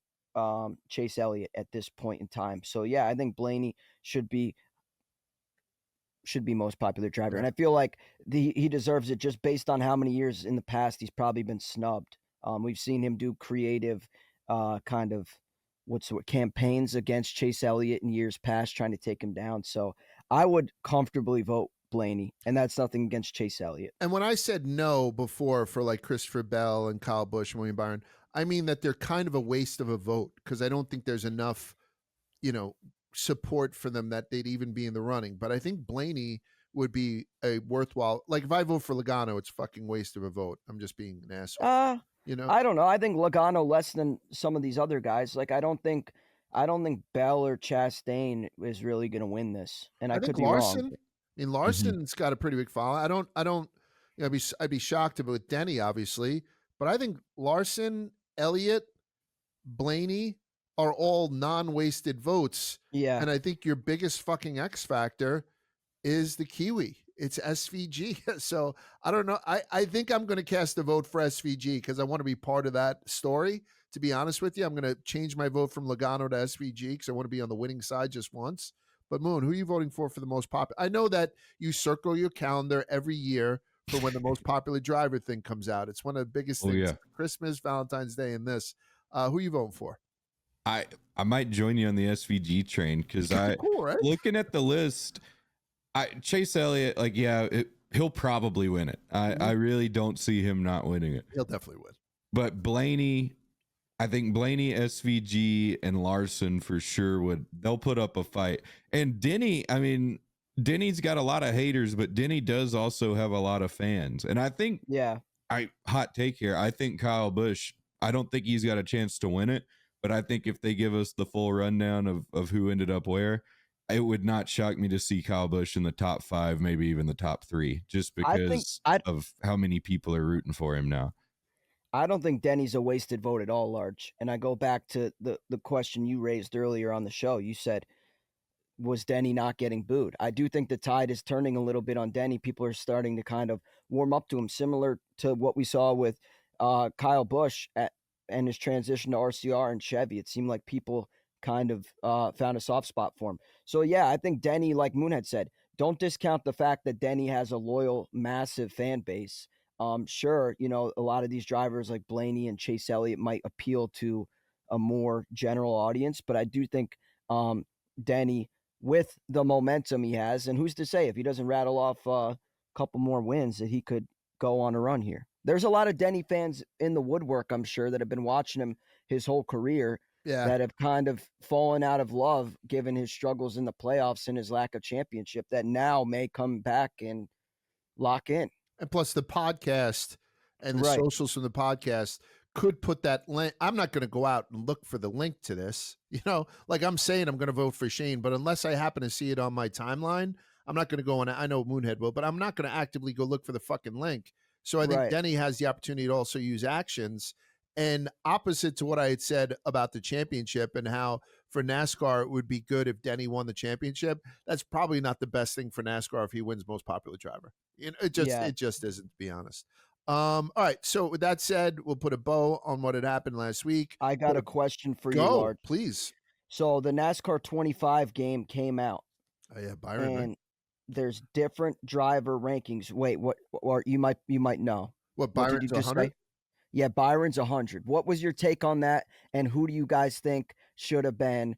Chase Elliott at this point in time. So yeah, I think Blaney should be most popular driver, and I feel like he deserves it just based on how many years in the past he's probably been snubbed. We've seen him do creative kind of campaigns against Chase Elliott in years past, trying to take him down. So I would comfortably vote Blaney, and that's nothing against Chase Elliott. And when I said no before for like Christopher Bell and Kyle Busch and William Byron, I mean that they're kind of a waste of a vote because I don't think there's enough, support for them that they'd even be in the running. But I think Blaney would be a worthwhile, like if I vote for Logano, it's fucking waste of a vote. I'm just being an asshole. I don't know. I think Logano less than some of these other guys. Like I don't think Bell or Chastain is really going to win this, and I could be Larson, wrong. I mean, Larson's got a pretty big following. I don't. I'd be shocked with Denny, obviously, but I think Larson, Elliott, Blaney are all non-wasted votes. Yeah, and I think your biggest fucking X factor is the Kiwi. It's SVG. So I don't know. I think I'm going to cast a vote for SVG because I want to be part of that story. To be honest with you, I'm going to change my vote from Logano to SVG because I want to be on the winning side just once. But Moon, who are you voting for the most popular? I know that you circle your calendar every year for when the most popular driver thing comes out. It's one of the biggest things. Yeah. Christmas, Valentine's Day, and this. Who are you voting for? I might join you on the SVG train because cool, right? Looking at the list, Chase Elliott, he'll probably win it. I really don't see him not winning it. He'll definitely win. But Blaney, I think Blaney, SVG, and Larson for sure they'll put up a fight. And Denny, I mean, Denny's got a lot of haters, but Denny does also have a lot of fans. And I think Yeah. hot take here. I think Kyle Busch, I don't think he's got a chance to win it, but I think if they give us the full rundown of who ended up where, it would not shock me to see Kyle Busch in the top 5, maybe even the top 3, just because of how many people are rooting for him now. I don't think Denny's a wasted vote at all, Large. And I go back to the question you raised earlier on the show. You said, was Denny not getting booed? I do think the tide is turning a little bit on Denny. People are starting to kind of warm up to him, similar to what we saw with Kyle Busch and his transition to RCR and Chevy. It seemed like people kind of found a soft spot for him. So, yeah, I think Denny, like Moonhead said, don't discount the fact that Denny has a loyal, massive fan base. Sure, you know, a lot of these drivers like Blaney and Chase Elliott might appeal to a more general audience, but I do think Denny, with the momentum he has, and who's to say if he doesn't rattle off a couple more wins that he could go on a run here. There's a lot of Denny fans in the woodwork, I'm sure, that have been watching him his whole career that have kind of fallen out of love given his struggles in the playoffs and his lack of championship that now may come back and lock in. And plus the podcast and the socials from the podcast could put that link. I'm not going to go out and look for the link to this. You know, like I'm saying I'm going to vote for Shane, but unless I happen to see it on my timeline, I'm not going to go on. I know Moonhead will, but I'm not going to actively go look for the fucking link. So I think Denny has the opportunity to also use actions. And opposite to what I had said about the championship and how for NASCAR it would be good if Denny won the championship, that's probably not the best thing for NASCAR if he wins most popular driver. You know, it just isn't, to be honest. All right. So with that said, we'll put a bow on what had happened last week. I got a question for you, Lord. Please. So the NASCAR 25 game came out. Oh yeah, Byron. And right? There's different driver rankings. Wait, what? Or you might know. What Byron's 100? Yeah, Byron's 100. What was your take on that? And who do you guys think should have been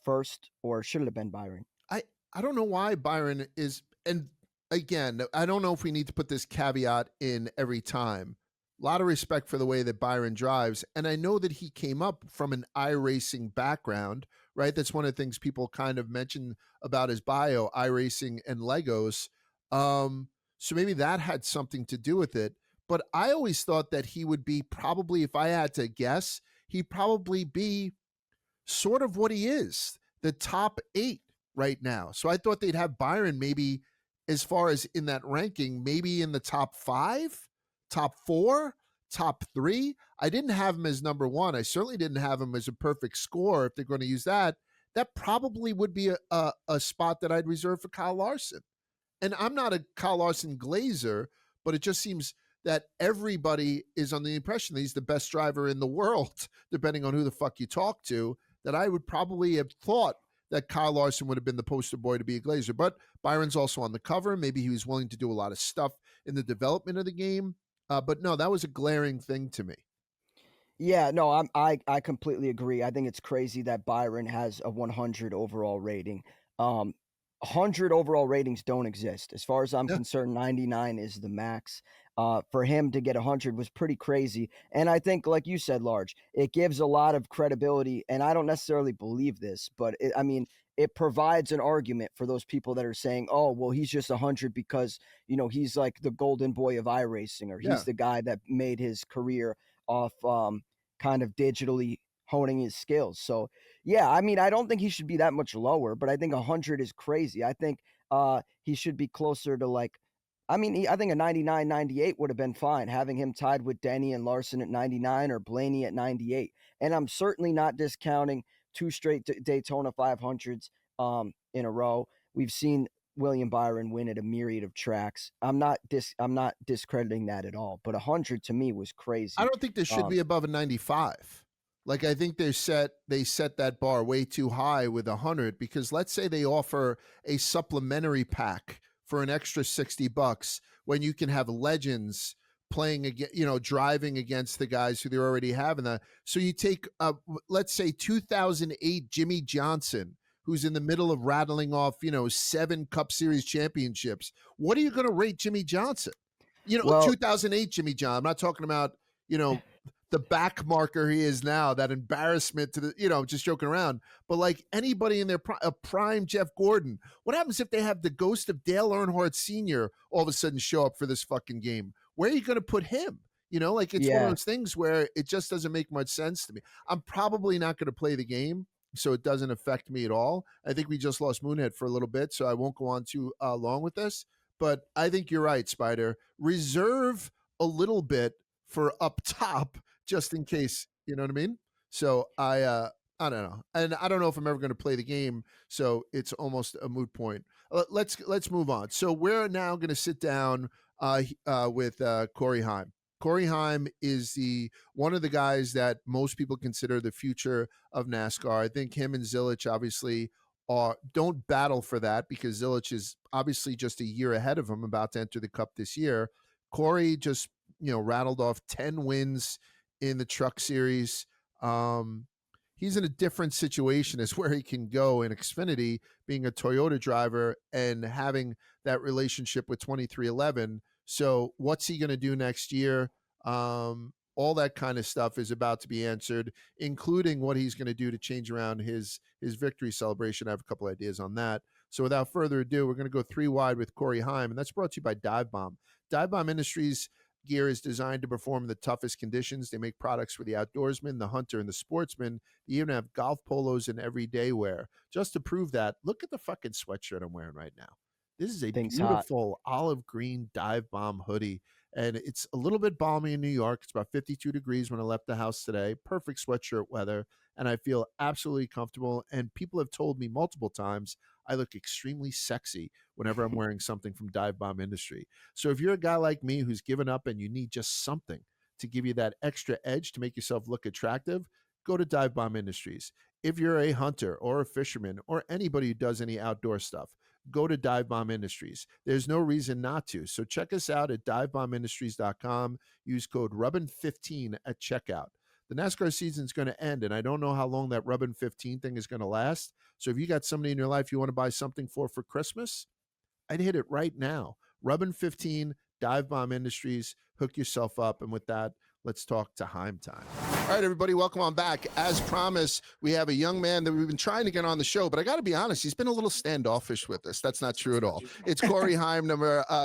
first, or should it have been Byron? I don't know why Byron is, and again, I don't know if we need to put this caveat in every time. A lot of respect for the way that Byron drives. And I know that he came up from an iRacing background, right? That's one of the things people kind of mention about his bio, iRacing and Legos. So maybe that had something to do with it. But I always thought that he would be probably, if I had to guess, he'd probably be sort of what he is, the top 8 right now. So I thought they'd have Byron maybe as far as in that ranking, maybe in the top 5, top 4, top 3. I didn't have him as number 1. I certainly didn't have him as a perfect score. If they're going to use that, that probably would be a spot that I'd reserve for Kyle Larson. And I'm not a Kyle Larson glazer, but it just seems that everybody is on the impression that he's the best driver in the world, depending on who the fuck you talk to, that I would probably have thought that Kyle Larson would have been the poster boy to be a glazer. But Byron's also on the cover. Maybe he was willing to do a lot of stuff in the development of the game. But no, that was a glaring thing to me. Yeah, no, I completely agree. I think it's crazy that Byron has a 100 overall rating. 100 overall ratings don't exist. As far as I'm concerned, 99 is the max. For him to get 100 was pretty crazy. And I think, like you said, Large, it gives a lot of credibility. And I don't necessarily believe this, but it provides an argument for those people that are saying, oh, well, he's just 100 because, you know, he's like the golden boy of iRacing, or he's the guy that made his career off kind of digitally honing his skills. So, yeah, I mean, I don't think he should be that much lower, but I think 100 is crazy. I think he should be closer to like, I think a 99, 98 would have been fine, having him tied with Denny and Larson at 99 or Blaney at 98. And I'm certainly not discounting 2 straight Daytona 500s in a row. We've seen William Byron win at a myriad of tracks. I'm not discrediting that at all, but 100 to me was crazy. I don't think there should be above a 95. Like, I think they set that bar way too high with 100, because let's say they offer a supplementary pack for an extra $60 when you can have legends playing again, you know, driving against the guys who they're already having that. So you take, let's say 2008 Jimmy Johnson, who's in the middle of rattling off, 7 Cup Series championships. What are you going to rate Jimmy Johnson? 2008 Jimmy John. I'm not talking about, the back marker he is now, that embarrassment to the, just joking around. But like anybody in their prime Jeff Gordon, what happens if they have the ghost of Dale Earnhardt Sr. all of a sudden show up for this fucking game? Where are you going to put him? Like it's one of those things where it just doesn't make much sense to me. I'm probably not going to play the game, so it doesn't affect me at all. I think we just lost Moonhead for a little bit, so I won't go on too long with this. But I think you're right, Spider. Reserve a little bit for up top just in case, you know what I mean? So I don't know. And I don't know if I'm ever going to play the game, so it's almost a moot point. Let's move on. So we're now going to sit down with Corey Heim. Corey Heim is one of the guys that most people consider the future of NASCAR. I think him and Zilich obviously don't battle for that because Zilich is obviously just a year ahead of him, about to enter the Cup this year. Corey just rattled off 10 wins in the Truck Series. He's in a different situation as where he can go in Xfinity, being a Toyota driver and having that relationship with 2311. So what's he going to do next year? All that kind of stuff is about to be answered, including what he's going to do to change around his victory celebration. I have a couple ideas on that. So without further ado, we're going to go 3 wide with Corey Heim, and that's brought to you by Dive Bomb. Dive Bomb Industries gear is designed to perform in the toughest conditions. They make products for the outdoorsman, the hunter, and the sportsman. They even have golf polos and everyday wear. Just to prove that, look at the fucking sweatshirt I'm wearing right now. This is a beautiful olive green Dive Bomb hoodie, and it's a little bit balmy in New York. It's about 52 degrees when I left the house today. Perfect sweatshirt weather, and I feel absolutely comfortable. And people have told me multiple times I look extremely sexy whenever I'm wearing something from Dive Bomb Industry. So if you're a guy like me who's given up and you need just something to give you that extra edge to make yourself look attractive, go to Dive Bomb Industries. If you're a hunter or a fisherman or anybody who does any outdoor stuff, go to Dive Bomb Industries. There's no reason not to. So check us out at divebombindustries.com. Use code Rubbin15 at checkout. The NASCAR season is going to end, and I don't know how long that Rubbin 15 thing is going to last. So if you got somebody in your life you want to buy something for Christmas, I'd hit it right now. Rubbin 15, Dive Bomb Industries. Hook yourself up. And with that, let's talk to Heim time. All right, everybody, welcome on back. As promised, we have a young man that we've been trying to get on the show, but I got to be honest, he's been a little standoffish with us. That's not true at all. It's Corey Heim,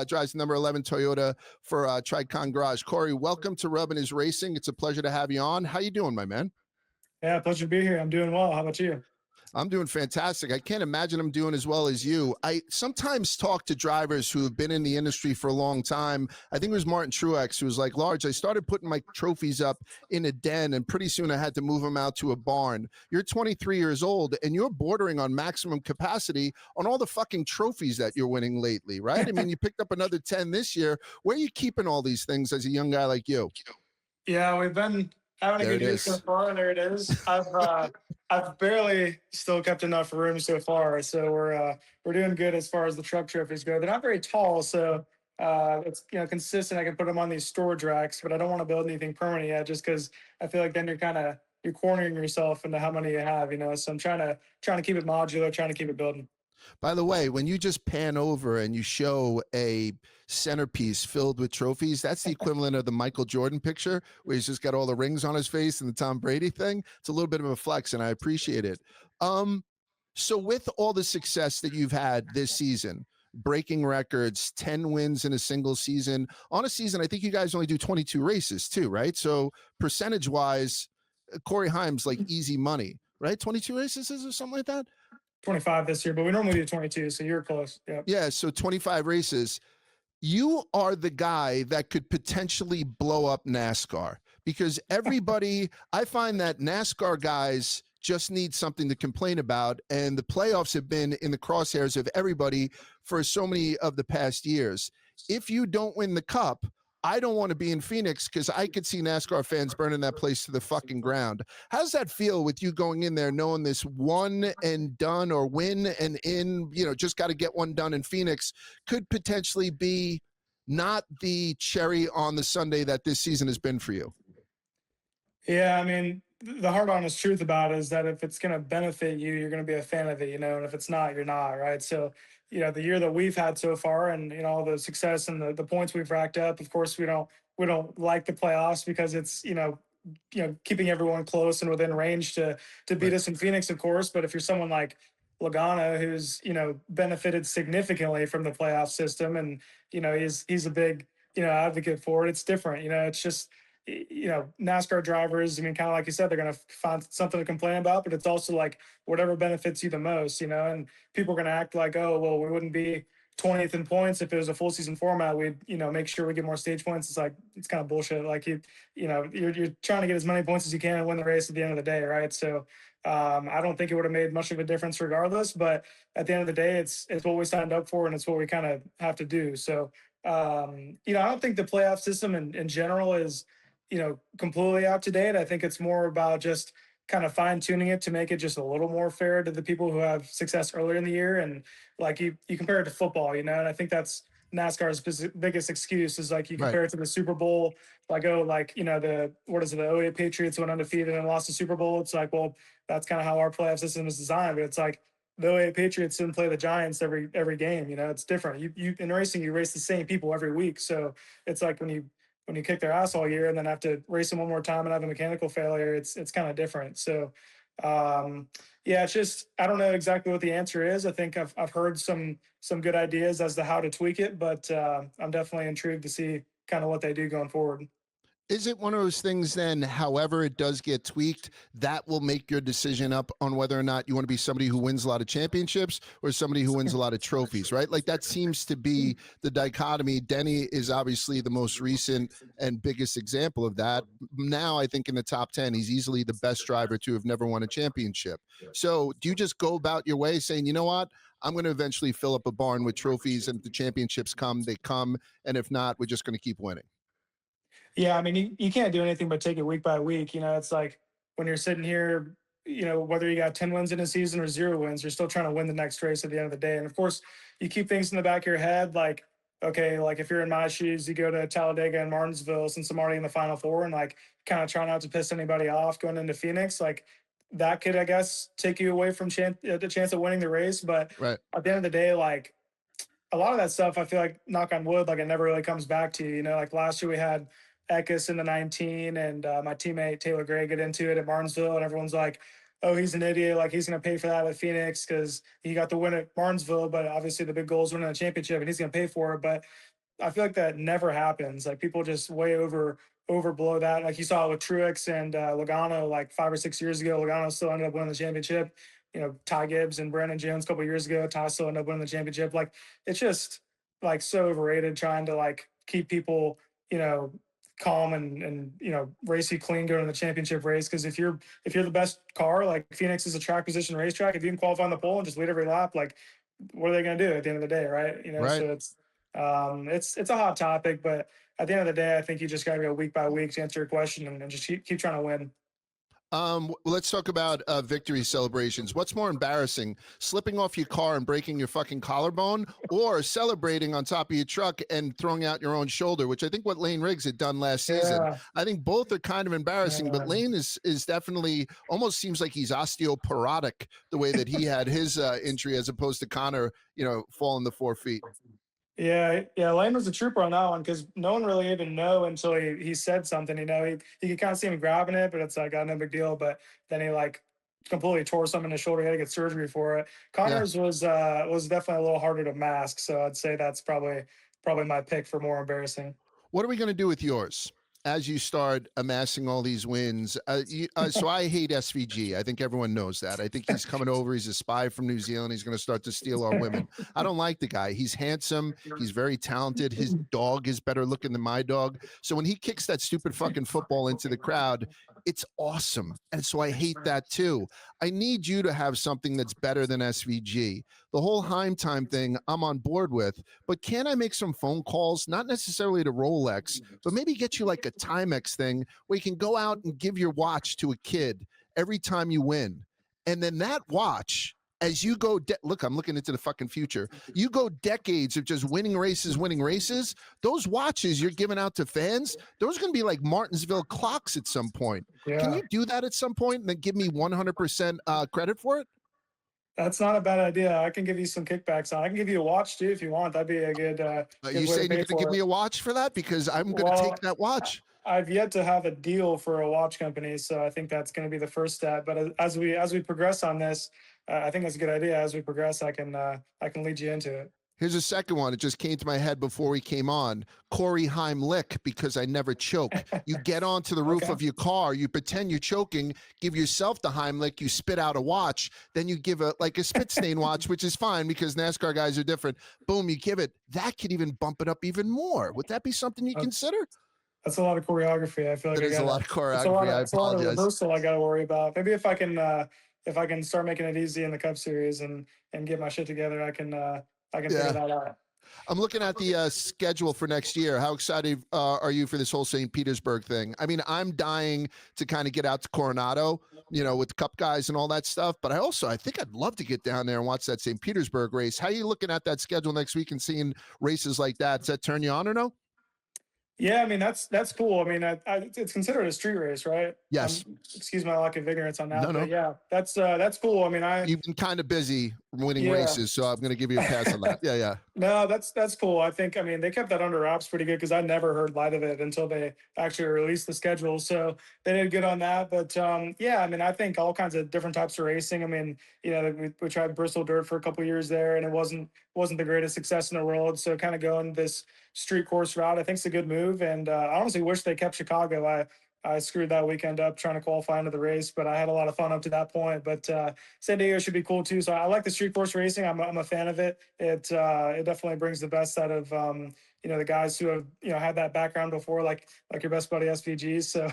drives number 11 Toyota for Tricon Garage. Corey, welcome to Rubbin is Racing. It's a pleasure to have you on. How you doing, my man? Yeah, pleasure to be here. I'm doing well. How about you? I'm doing fantastic. I can't imagine I'm doing as well as you. I sometimes talk to drivers who have been in the industry for a long time. I think it was Martin Truex who was like, Large, I started putting my trophies up in a den, and pretty soon I had to move them out to a barn. You're 23 years old, and you're bordering on maximum capacity on all the fucking trophies that you're winning lately, right? I mean, you picked up another 10 this year. Where are you keeping all these things as a young guy like you? Yeah, we've been having a good year so far. There it is. I've barely still kept enough room so far, so we're doing good as far as the truck trophies go. They're not very tall, so it's consistent. I can put them on these storage racks, but I don't want to build anything permanent yet, just because I feel like then you're cornering yourself into how many you have, So I'm trying to keep it modular, trying to keep it building. By the way, when you just pan over and you show a centerpiece filled with trophies, that's the equivalent of the Michael Jordan picture where he's just got all the rings on his face and the Tom Brady thing. It's a little bit of a flex, and I appreciate it. So with all the success that you've had this season, breaking records, 10 wins in a single season, on a season, I think you guys only do 22 races too, right? So percentage-wise, Corey Heim's like easy money, right? 22 races or something like that? 25 this year, but we normally do 22, so you're close. Yep. Yeah, so 25 races. You are the guy that could potentially blow up NASCAR, because everybody, I find that NASCAR guys just need something to complain about, and the playoffs have been in the crosshairs of everybody for so many of the past years. If you don't win the Cup, I don't want to be in Phoenix, because I could see NASCAR fans burning that place to the fucking ground. How does that feel with you going in there knowing this one and done, or win and in, just got to get one done in Phoenix, could potentially be not the cherry on the sundae that this season has been for you? Yeah, I mean, the hard, honest truth about it is that if it's going to benefit you, you're going to be a fan of it, and if it's not, you're not, right? So, the year that we've had so far, and all the success and the points we've racked up, of course, we don't like the playoffs, because it's keeping everyone close and within range to beat us in Phoenix, of course. But if you're someone like Logano, who's benefited significantly from the playoff system, and he's a big advocate for it, it's different. It's just NASCAR drivers, I mean, kind of like you said, they're going to find something to complain about, but it's also like whatever benefits you the most, and people are going to act like, oh, well, we wouldn't be 20th in points if it was a full season format. We'd make sure we get more stage points. It's like, it's kind of bullshit. Like you're trying to get as many points as you can and win the race at the end of the day, right? So I don't think it would have made much of a difference regardless, but at the end of the day, it's what we signed up for, and it's what we kind of have to do. So I don't think the playoff system in general is completely out to date. I think it's more about just kind of fine tuning it to make it just a little more fair to the people who have success earlier in the year. And like you compare it to football, and I think that's NASCAR's biggest excuse is like you compare it to the Super Bowl, like, oh, like, the 08 Patriots went undefeated and lost the Super Bowl. It's like, well, that's kind of how our playoff system is designed. But it's like the 08 Patriots didn't play the Giants every game. It's different. You in racing, you race the same people every week. So it's like when you kick their ass all year and then have to race them one more time and have a mechanical failure, it's kind of different. So, it's just, I don't know exactly what the answer is. I think I've heard some good ideas as to how to tweak it, but I'm definitely intrigued to see kind of what they do going forward. Is it one of those things then, however it does get tweaked, that will make your decision up on whether or not you want to be somebody who wins a lot of championships or somebody who wins a lot of trophies, right? Like that seems to be the dichotomy. Denny is obviously the most recent and biggest example of that. Now I think in the top 10, he's easily the best driver to have never won a championship. So do you just go about your way saying, you know what? I'm going to eventually fill up a barn with trophies, and if the championships come, they come. And if not, we're just going to keep winning. Yeah, I mean, you can't do anything but take it week by week. It's like when you're sitting here, whether you got 10 wins in a season or 0 wins, you're still trying to win the next race at the end of the day. And of course, you keep things in the back of your head. Like, okay, like if you're in my shoes, you go to Talladega and Martinsville since I'm already in the Final Four, and like kind of try not to piss anybody off going into Phoenix. Like that could, I guess, take you away from the chance of winning the race. But at the end of the day, like a lot of that stuff, I feel like, knock on wood, like it never really comes back to you. Like last year we had Eckes in the 19, and my teammate Taylor Gray get into it at Martinsville, and everyone's like, oh, he's an idiot, like he's going to pay for that at Phoenix because he got the win at Martinsville, but obviously the big goal is winning the championship and he's going to pay for it. But I feel like that never happens. Like people just way overblow that. Like you saw it with Truex and Logano like 5 or 6 years ago. Logano still ended up winning the championship. Ty Gibbs and Brandon Jones a couple years ago, Ty still ended up winning the championship. Like it's just like so overrated trying to like keep people calm and race you clean going to the championship race. Because if you're the best car, like Phoenix is a track position racetrack, if you can qualify on the pole and just lead every lap, like what are they going to do at the end of the day, right? So it's a hot topic, but at the end of the day, I think you just got to go week by week to answer your question and just keep trying to win. Let's talk about victory celebrations. What's more embarrassing, slipping off your car and breaking your fucking collarbone, or celebrating on top of your truck and throwing out your own shoulder, which I think what Lane Riggs had done last season. I think both are kind of embarrassing, but Lane is definitely, almost seems like he's osteoporotic the way that he had his injury, as opposed to Connor, falling the 4 feet. Yeah, Lane was a trooper on that one because no one really even know until he said something. You could kind of see him grabbing it, but it's like no big deal. But then he like completely tore something in his shoulder. He had to get surgery for it. Connor's was definitely a little harder to mask, so I'd say that's probably my pick for more embarrassing. What are we going to do with yours as you start amassing all these wins? So I hate SVG. I think everyone knows that. I think he's coming over. He's a spy from New Zealand. He's going to start to steal our women. I don't like the guy. He's handsome. He's very talented. His dog is better looking than my dog. So when he kicks that stupid fucking football into the crowd, it's awesome. And so I hate that too. I need you to have something that's better than SVG. The whole Heim time thing, I'm on board with, but can I make some phone calls, not necessarily to Rolex, but maybe get you like a Timex thing where you can go out and give your watch to a kid every time you win. And then that watch, as you go, look, I'm looking into the fucking future. You go decades of just winning races. Those watches you're giving out to fans, those are going to be like Martinsville clocks at some point. Yeah. Can you do that at some point and then give me 100% credit for it? That's not a bad idea. I can give you some kickbacks on. I can give you a watch too if you want. That'd be a good. You saying you're going to give me a watch for that? Because I'm going to take that watch. I've yet to have a deal for a watch company, so I think that's going to be the first step. But as we progress on this, I think that's a good idea. As we progress, I can lead you into it. Here's a second one. It just came to my head before we came on. Corey Heim lick, because I never choke. You get onto the roof Okay. of your car, you pretend you're choking, give yourself the Heimlich, you spit out a watch, then you give a spit stain watch, which is fine because NASCAR guys are different. Boom, you give it. That could even bump it up even more. Would that be something you consider? That's a lot of choreography. I feel like That is a lot of choreography. I it's a lot of apologize. reversal I got to worry about. Maybe if I can start making it easy in the Cup Series and get my shit together, I can figure that out. I'm looking at the schedule for next year. How excited are you for this whole St. Petersburg thing? I mean, I'm dying to kind of get out to Coronado, with the Cup guys and all that stuff. But I think I'd love to get down there and watch that St. Petersburg race. How are you looking at that schedule next week and seeing races like that? Does that turn you on or no? Yeah, I mean that's cool. I mean, it's considered a street race, right? Yes. Excuse my lack of ignorance on that. No. But yeah, that's cool. I mean, you've been kind of busy winning races, so I'm going to give you a pass on that. Yeah. No, that's cool. I mean, they kept that under wraps pretty good because I never heard light of it until they actually released the schedule. So they did good on that. But yeah, I mean, I think all kinds of different types of racing. I mean, we tried Bristol Dirt for a couple of years there, and it wasn't the greatest success in the world. So kind of going this street course route, I think, is a good move. And I honestly wish they kept Chicago. I screwed that weekend up trying to qualify into the race, but I had a lot of fun up to that point. But San Diego should be cool too. So I like the street course racing. I'm a fan of it. It definitely brings the best out of the guys who have had that background before, like your best buddy SVG. So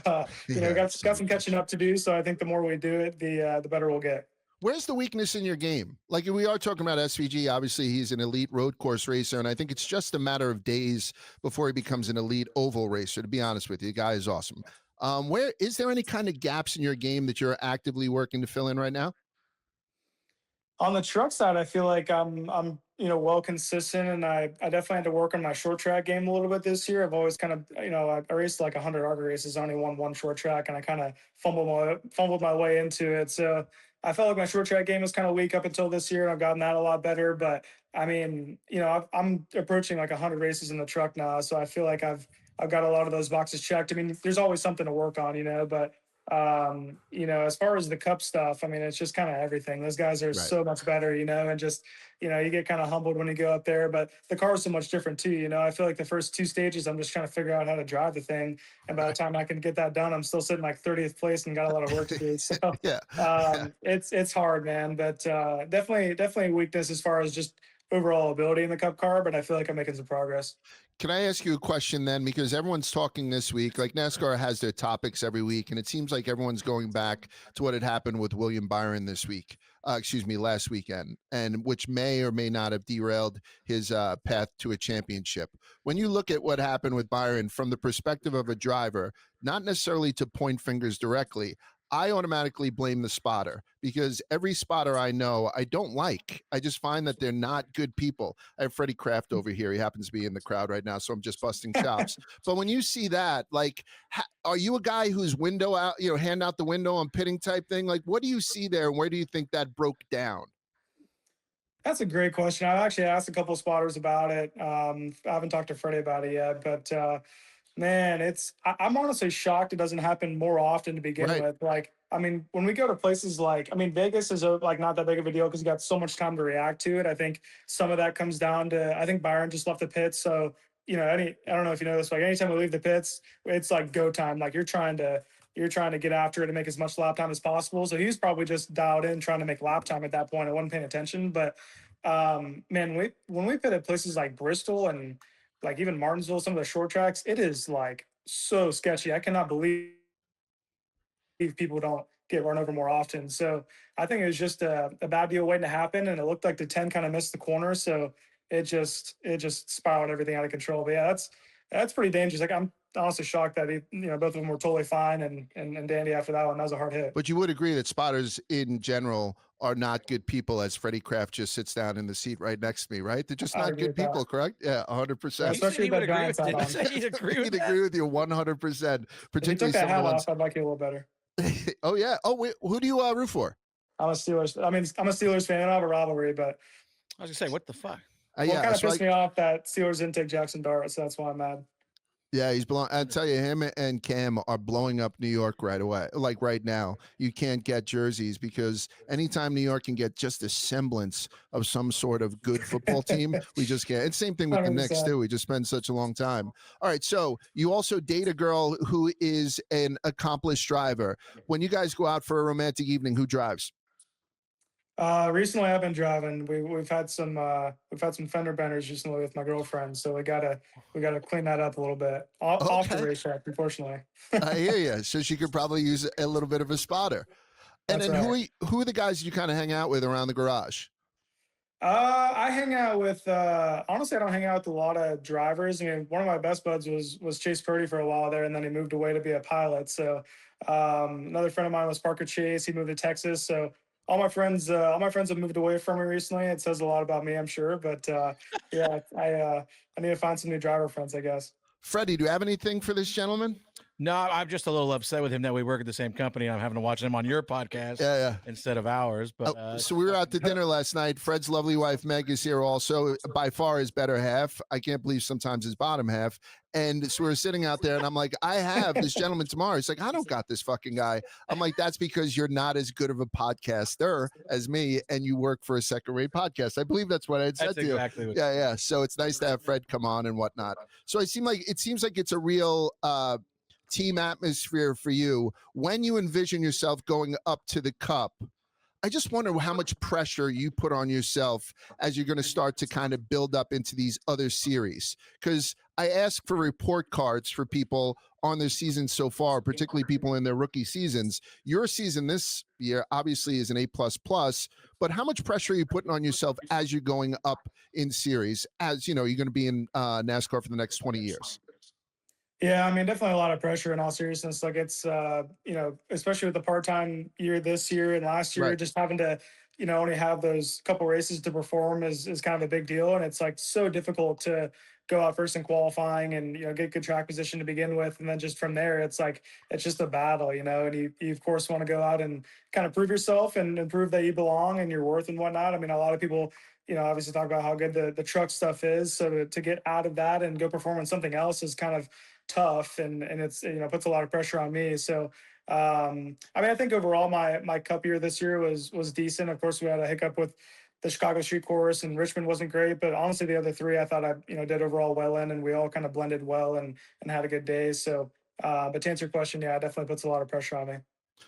got some catching up to do. So I think the more we do it, the better we'll get. Where's the weakness in your game? Like, we are talking about SVG. Obviously, he's an elite road course racer, and I think it's just a matter of days before he becomes an elite oval racer, to be honest with you. The guy is awesome. Where is there any kind of gaps in your game that you're actively working to fill in right now? On the truck side, I feel like I'm well consistent, and I definitely had to work on my short track game a little bit this year. I've always kind of I raced like 100 ARCA races, only won one short track, and I kind of fumbled my way into it. So I felt like my short track game was kind of weak up until this year, and I've gotten that a lot better. But I mean, I'm approaching like 100 races in the truck now, so I feel like I've got a lot of those boxes checked. I mean, there's always something to work on, but as far as the Cup stuff, I mean, it's just kind of everything. Those guys are so much better, and just, you get kind of humbled when you go up there, but the car is so much different too. I feel like the first two stages, I'm just trying to figure out how to drive the thing. And by the time I can get that done, I'm still sitting like 30th place and got a lot of work to do. So it's hard, man, but definitely weakness as far as just overall ability in the Cup car, but I feel like I'm making some progress. Can I ask you a question then? Because everyone's talking this week, like NASCAR has their topics every week, and it seems like everyone's going back to what had happened with William Byron last weekend, and which may or may not have derailed his path to a championship. When you look at what happened with Byron from the perspective of a driver, not necessarily to point fingers directly, I automatically blame the spotter, because every spotter I know, I don't like. I just find that they're not good people. I have Freddie Kraft over here. He happens to be in the crowd right now, so I'm just busting chops. But when you see that, like, are you a guy who's window out, hand out the window on pitting type thing? Like, what do you see there, and where do you think that broke down? That's a great question. I've actually asked a couple of spotters about it. I haven't talked to Freddie about it yet, but man, I'm honestly shocked it doesn't happen more often to begin with. Like, I mean, when we go to places like, Vegas is not that big of a deal because you got so much time to react to it. I think some of that comes down to, I think Byron just left the pits. So, I don't know if you know this, like anytime we leave the pits, it's like go time. Like you're trying to get after it and make as much lap time as possible. So he's probably just dialed in trying to make lap time at that point. I wasn't paying attention, but man, when we pit at places like Bristol and like even Martinsville, some of the short tracks, it is like so sketchy. I cannot believe people don't get run over more often. So I think it was just a bad deal waiting to happen. And it looked like the 10 kind of missed the corner. So it just spiraled everything out of control. But yeah, that's pretty dangerous. Like I'm honestly shocked that both of them were totally fine and dandy after that one. That was a hard hit. But you would agree that spotters in general are not good people, as Freddie Kraft just sits down in the seat right next to me, right? They're just not good people, correct? Yeah, 100%. Especially that Giants hat on. He'd agree with you 100%. If you took that hat off, I'd like you a little better. Oh, yeah. Oh, wait, who do you root for? I'm a Steelers. I'm a Steelers fan. I don't have a rivalry, but I was gonna say, what the fuck? It kind of pissed me off that Steelers didn't take Jackson Dart, so that's why I'm mad. Yeah, he's blowing. I tell you, him and Cam are blowing up New York right away. Like right now, you can't get jerseys because anytime New York can get just a semblance of some sort of good football team, we just can't. And same thing with the Knicks 100%. too. We just spend such a long time. All right, so you also date a girl who is an accomplished driver. When you guys go out for a romantic evening, who drives? Recently I've been driving. We've had some fender benders recently with my girlfriend, so we gotta clean that up a little bit. Off the Okay, racetrack, unfortunately. I hear you. So she could probably use a little bit of a spotter. And That's then right. who are the guys you kind of hang out with around the garage? I hang out with honestly, I don't hang out with a lot of drivers. I mean, one of my best buds was Chase Purdy for a while there, and then he moved away to be a pilot. So another friend of mine was Parker Chase. He moved to Texas. So all my friends have moved away from me recently. It says a lot about me, I'm sure. But yeah, I need to find some new driver friends, I guess. Freddie, do you have anything for this gentleman? No, I'm just a little upset with him that we work at the same company. I'm having to watch him on your podcast Yeah. instead of ours. But So we were out to dinner last night. Fred's lovely wife, Meg, is here also. By far his better half. I can't believe sometimes his bottom half. And so we were sitting out there and I'm like, I have this gentleman tomorrow. He's like, I don't got this fucking guy. I'm like, that's because you're not as good of a podcaster as me and you work for a second-rate podcast. I believe that's what I had said that's to you. exactly what. Yeah. So it's nice to have Fred come on and whatnot. So it seems like it's a real team atmosphere for you when you envision yourself going up to the cup. I just wonder how much pressure you put on yourself as you're going to start to kind of build up into these other series. Because I ask for report cards for people on their season so far, particularly people in their rookie seasons. Your season this year obviously is an A++, but how much pressure are you putting on yourself as you're going up in series? As you know, you're going to be in NASCAR for the next 20 years. Yeah, I mean, definitely a lot of pressure in all seriousness. Like it's, especially with the part-time year this year and last year, Right. just having to, only have those couple races to perform is kind of a big deal. And it's like so difficult to go out first in qualifying and, get good track position to begin with. And then just from there, it's like, it's just a battle, and you of course want to go out and kind of prove yourself and prove that you belong and your worth and whatnot. I mean, a lot of people, obviously talk about how good the truck stuff is. So to get out of that and go perform on something else is kind of tough and it's puts a lot of pressure on me. So I mean, I think overall my cup year this year was decent. Of course, we had a hiccup with the Chicago Street Course and Richmond wasn't great, but honestly the other three I thought I did overall well in, and we all kind of blended well and had a good day. So but to answer your question, yeah, it definitely puts a lot of pressure on me.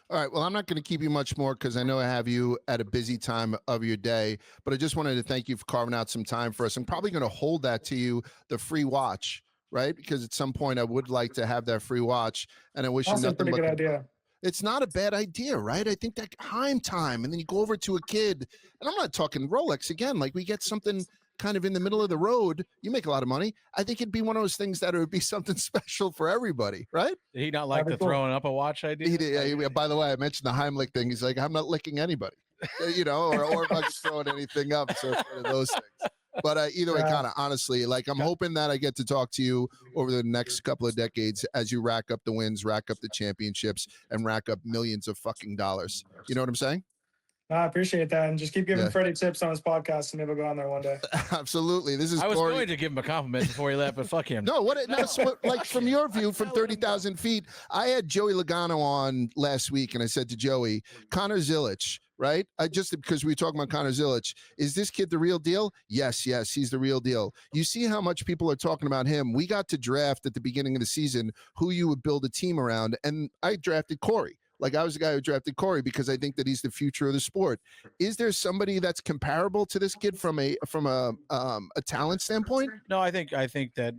All right. Well, I'm not going to keep you much more because I know I have you at a busy time of your day, but I just wanted to thank you for carving out some time for us. I'm probably going to hold that to you, the free watch, right? Because at some point I would like to have that free watch, and I wish you Also a nothing pretty but good idea. it's not a bad idea, right? I think that Heim time, and then you go over to a kid, and I'm not talking Rolex again. Like we get something kind of in the middle of the road. You make a lot of money. I think it'd be one of those things that it would be something special for everybody, right? Did he not like That'd the be cool. throwing up a watch idea? He did, yeah, by the way, I mentioned the Heimlich thing. He's like, I'm not licking anybody, or if I'm throwing anything up. So it's one of those things. But either way, kind of honestly, like I'm hoping that I get to talk to you over the next couple of decades as you rack up the wins, rack up the championships, and rack up millions of fucking dollars. You know what I'm saying? I appreciate that, and just keep giving Yeah. Freddie tips on his podcast, and maybe we'll go on there one day. Absolutely. This is I was Corey. going to give him a compliment before he left, but fuck him. No, like from your view, from 30,000 feet, I had Joey Logano on last week, and I said to Joey, Connor Zilic, right? Because we were talking about Connor Zilic, is this kid the real deal? Yes, he's the real deal. You see how much people are talking about him. We got to draft at the beginning of the season who you would build a team around, and I drafted Corey. Like I was the guy who drafted Corey because I think that he's the future of the sport. Is there somebody that's comparable to this kid from a talent standpoint? No, I think that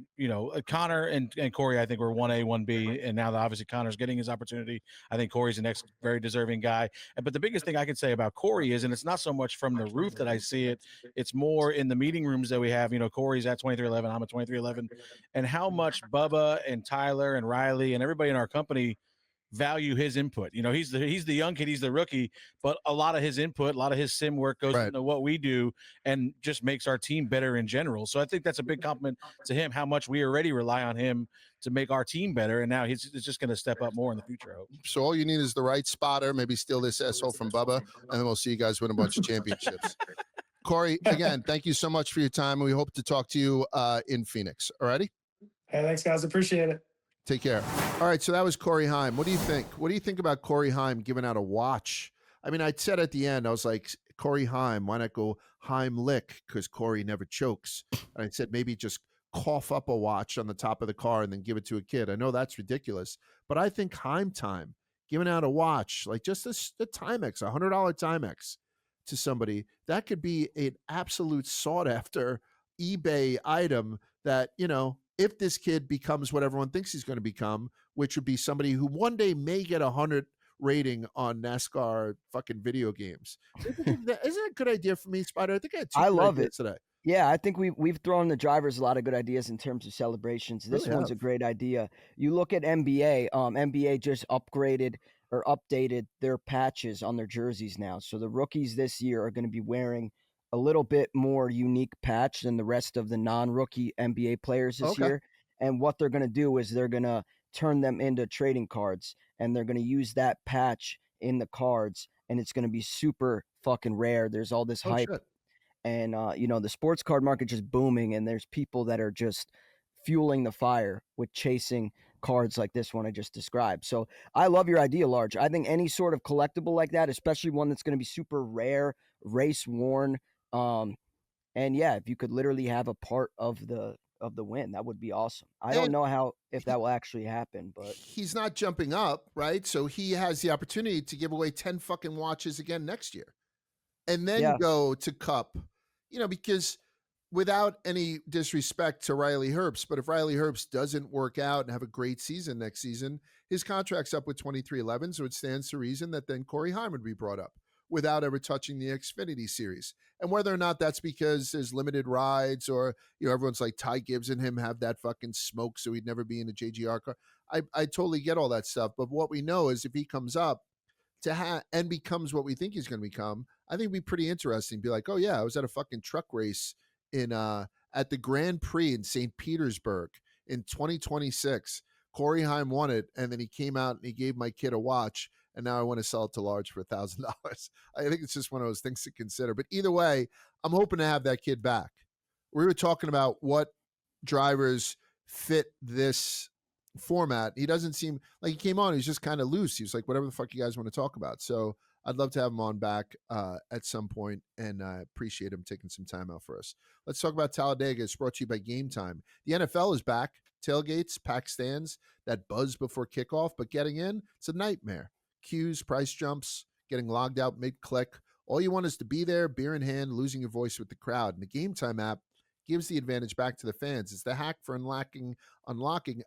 Connor and Corey, I think we're 1A, 1B, and now that obviously Connor's getting his opportunity, I think Corey's the next very deserving guy. But the biggest thing I can say about Corey is, and it's not so much from the roof that I see it, it's more in the meeting rooms that we have. Corey's at 2311, I'm at 2311, and how much Bubba and Tyler and Riley and everybody in our company value his input. He's the young kid, he's the rookie, but a lot of his input, a lot of his sim work goes into what we do and just makes our team better in general. So I think that's a big compliment to him, how much we already rely on him to make our team better, and now he's just going to step up more in the future, I hope. So all you need is the right spotter, maybe steal this asshole from Bubba, and then we'll see you guys win a bunch of championships. Corey, again, thank you so much for your time, and we hope to talk to you in Phoenix. All righty? Hey, thanks, guys. Appreciate it. Take care. All right, so that was Corey Heim. What do you think? What do you think about Corey Heim giving out a watch? I mean, I said at the end, I was like, Corey Heim, why not go Heimlich? Because Corey never chokes. And I said, maybe just cough up a watch on the top of the car and then give it to a kid. I know that's ridiculous, but I think Heim time, giving out a watch, like just a Timex, $100 Timex to somebody, that could be an absolute sought after eBay item that, you know, if this kid becomes what everyone thinks he's going to become, which would be somebody who one day may get 100 rating on NASCAR fucking video games. Isn't that a good idea for me, Spider? I think I had two I good love ideas it. today. Yeah, I think we've thrown the drivers a lot of good ideas in terms of celebrations. This Really one's a have. great idea. You look at NBA. NBA just upgraded or updated their patches on their jerseys now. So the rookies this year are going to be wearing a little bit more unique patch than the rest of the non-rookie NBA players this Okay. year. And what they're going to do is they're going to turn them into trading cards, and they're going to use that patch in the cards, and it's going to be super fucking rare. There's all this Oh, hype. shit. And you know, the sports card market just booming, and there's people that are just fueling the fire with chasing cards like this one I just described. So I love your idea, Large. I think any sort of collectible like that, especially one that's going to be super rare, race worn, and yeah, if you could literally have a part of the win, that would be awesome. I don't And know if that will actually happen, but he's not jumping up, right? So he has the opportunity to give away 10 fucking watches again next year and then yeah, go to Cup, you know, because without any disrespect to Riley Herbst, but if Riley Herbst doesn't work out and have a great season next season, his contract's up with 2311, so it stands to reason that then Corey Heim would be brought up without ever touching the Xfinity series. And whether or not that's because there's limited rides or, you know, everyone's like Ty Gibbs and him have that fucking smoke so he'd never be in a JGR car. I totally get all that stuff. But what we know is if he comes up to and becomes what we think he's going to become, I think it'd be pretty interesting. Be like, oh yeah, I was at a fucking truck race in at the Grand Prix in St. Petersburg in 2026. Corey Heim won it, and then he came out and he gave my kid a watch, and now I want to sell it to Large for $1,000. I think it's just one of those things to consider. But either way, I'm hoping to have that kid back. We were talking about what drivers fit this format. He doesn't seem like he came on. He's just kind of loose. He was like, whatever the fuck you guys want to talk about. So I'd love to have him on back at some point, and I appreciate him taking some time out for us. Let's talk about Talladega. It's brought to you by Game Time. The NFL is back. Tailgates, packed stands, that buzz before kickoff, but getting in, it's a nightmare. Queues, price jumps, getting logged out mid-click. All you want is to be there, beer in hand, losing your voice with the crowd. And the Game Time app gives the advantage back to the fans. It's the hack for unlocking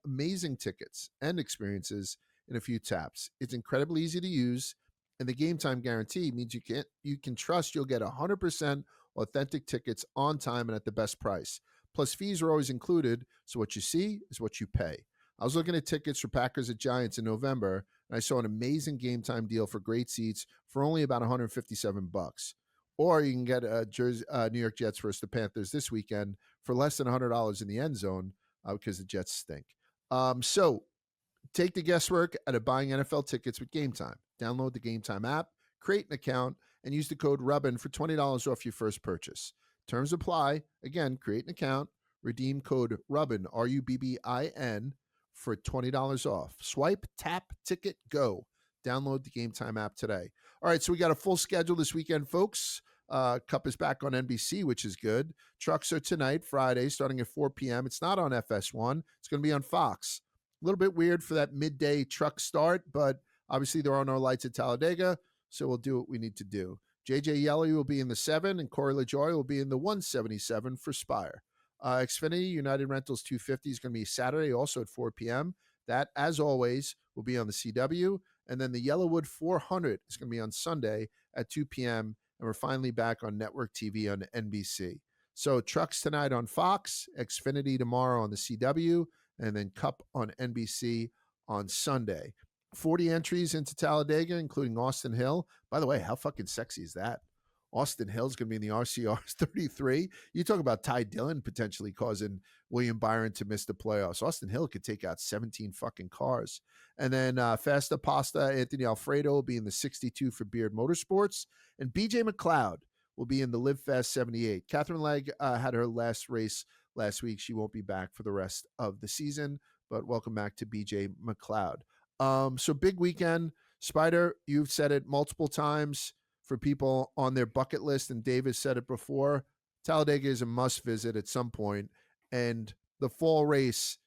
amazing tickets and experiences in a few taps. It's incredibly easy to use, and the Game Time guarantee means you can trust you'll get 100% authentic tickets on time and at the best price. Plus, fees are always included, so what you see is what you pay. I was looking at tickets for Packers at Giants in November, and I saw an amazing Game Time deal for great seats for only about $157. Or you can get a New York Jets versus the Panthers this weekend for less than $100 in the end zone because the Jets stink. So take the guesswork out of buying NFL tickets with Game Time. Download the Game Time app, create an account, and use the code Rubbin for $20 off your first purchase. Terms apply. Again, create an account, redeem code Rubbin, RUBBIN, for $20 off. Swipe, tap, ticket, go. Download the Game Time app today. All right, so we got a full schedule this weekend, folks. Cup is back on NBC, which is good. Trucks are tonight, Friday, starting at 4 p.m. It's not on FS1. It's going to be on Fox. A little bit weird for that midday truck start, but obviously there are no lights at Talladega, so we'll do what we need to do. JJ Yelly will be in the 7, and Corey LaJoy will be in the 177 for Spire. Xfinity United Rentals 250 is going to be Saturday, also at 4 p.m. That, as always, will be on the CW. And then the Yellowwood 400 is going to be on Sunday at 2 p.m. And we're finally back on network TV on NBC. So trucks tonight on Fox, Xfinity tomorrow on the CW, and then Cup on NBC on Sunday. 40 entries into Talladega, including Austin Hill. By the way, how fucking sexy is that? Austin Hill's going to be in the RCR's 33. You talk about Ty Dillon potentially causing William Byron to miss the playoffs. Austin Hill could take out 17 fucking cars. And then Fasta Pasta, Anthony Alfredo will be in the 62 for Beard Motorsports. And BJ McLeod will be in the Live Fast 78. Catherine Legg had her last race last week. She won't be back for the rest of the season, but welcome back to BJ McLeod. So big weekend. Spider, you've said it multiple times for people on their bucket list, and Dave has said it before. Talladega is a must visit at some point, and the fall race,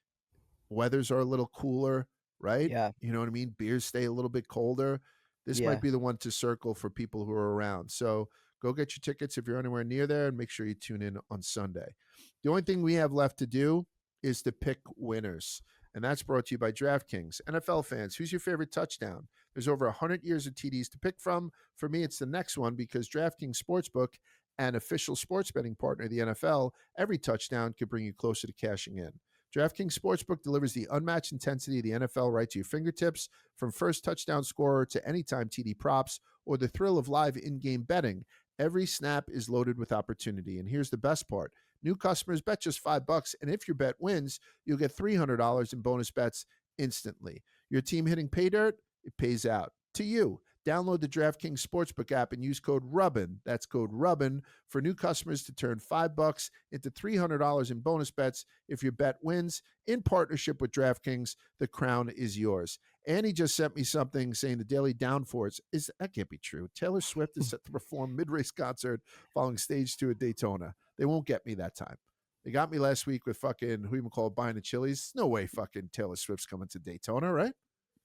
weathers are a little cooler, right? Yeah. You know what I mean? Beers stay a little bit colder. This Yeah. might be the one to circle for people who are around. So go get your tickets if you're anywhere near there, and make sure you tune in on Sunday. The only thing we have left to do is to pick winners. And that's brought to you by DraftKings. NFL fans, who's your favorite touchdown? There's over 100 years of TDs to pick from. For me, it's the next one because DraftKings Sportsbook, an official sports betting partner of the NFL, every touchdown could bring you closer to cashing in. DraftKings Sportsbook delivers the unmatched intensity of the NFL right to your fingertips, from first touchdown scorer to anytime TD props or the thrill of live in-game betting. Every snap is loaded with opportunity. And here's the best part. New customers bet just $5, and if your bet wins, you'll get $300 in bonus bets instantly. Your team hitting pay dirt, it pays out to you. Download the DraftKings Sportsbook app and use code Rubbin. That's code Rubbin for new customers to turn $5 into $300 in bonus bets if your bet wins. In partnership with DraftKings, the crown is yours. Annie just sent me something saying the Daily Downforce is that can't be true. Taylor Swift is set to perform mid-race concert following stage 2 at Daytona. They won't get me that time. They got me last week with fucking who even called buying the Chili's. No way fucking Taylor Swift's coming to Daytona, right?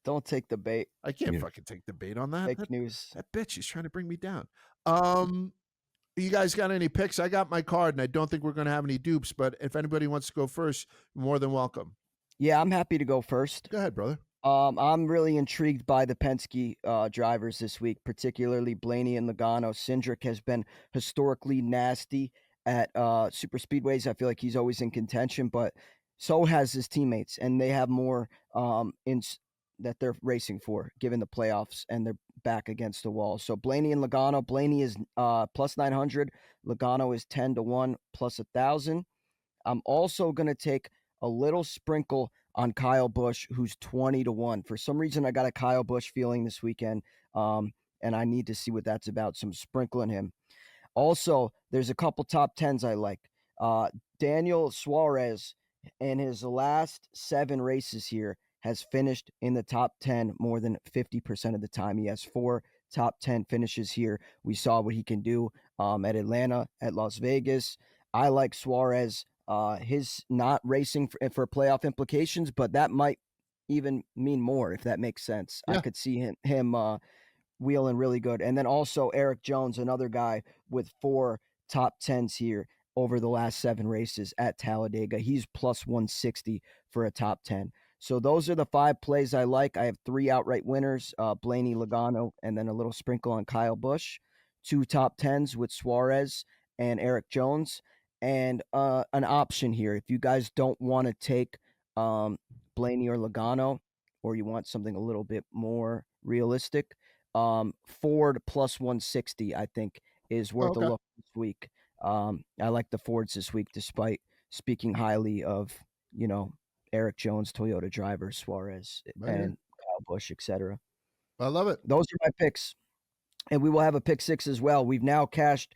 Don't take the bait. I can't fucking take the bait on that. Fake news. That bitch, she's trying to bring me down. You guys got any picks? I got my card, and I don't think we're going to have any dupes, but if anybody wants to go first, more than welcome. Yeah, I'm happy to go first. Go ahead, brother. I'm really intrigued by the Penske drivers this week, particularly Blaney and Logano. Cindric has been historically nasty at super speedways. I feel like he's always in contention, but so has his teammates, and they have more that they're racing for, given the playoffs, and they're back against the wall. So Blaney and Logano. Blaney is plus 900. Logano is 10-1 plus 1,000. I'm also going to take a little sprinkle on Kyle Busch, who's 20-1. For some reason, I got a Kyle Busch feeling this weekend, and I need to see what that's about. So I'm sprinkling him. Also, there's a couple top 10s I like. Daniel Suarez, in his last 7 races here, has finished in the top 10 more than 50% of the time. He has 4 top 10 finishes here. We saw what he can do at Atlanta, at Las Vegas. I like Suarez. His not racing for playoff implications, but that might even mean more, if that makes sense. Yeah. I could see him wheeling really good. And then also Eric Jones, another guy with 4 top 10s here over the last 7 races at Talladega. He's plus 160 for a top 10. So those are the 5 plays I like. I have 3 outright winners, Blaney, Logano, and then a little sprinkle on Kyle Busch. 2 top 10s with Suarez and Eric Jones. And an option here, if you guys don't want to take Blaney or Logano, or you want something a little bit more realistic, Ford plus 160, I think, is worth a look this week. I like the Fords this week, despite speaking highly of, Eric Jones, Toyota driver, Suarez, and Kyle Busch, etc. I love it. Those are my picks. And we will have a pick 6 as well. We've now cashed,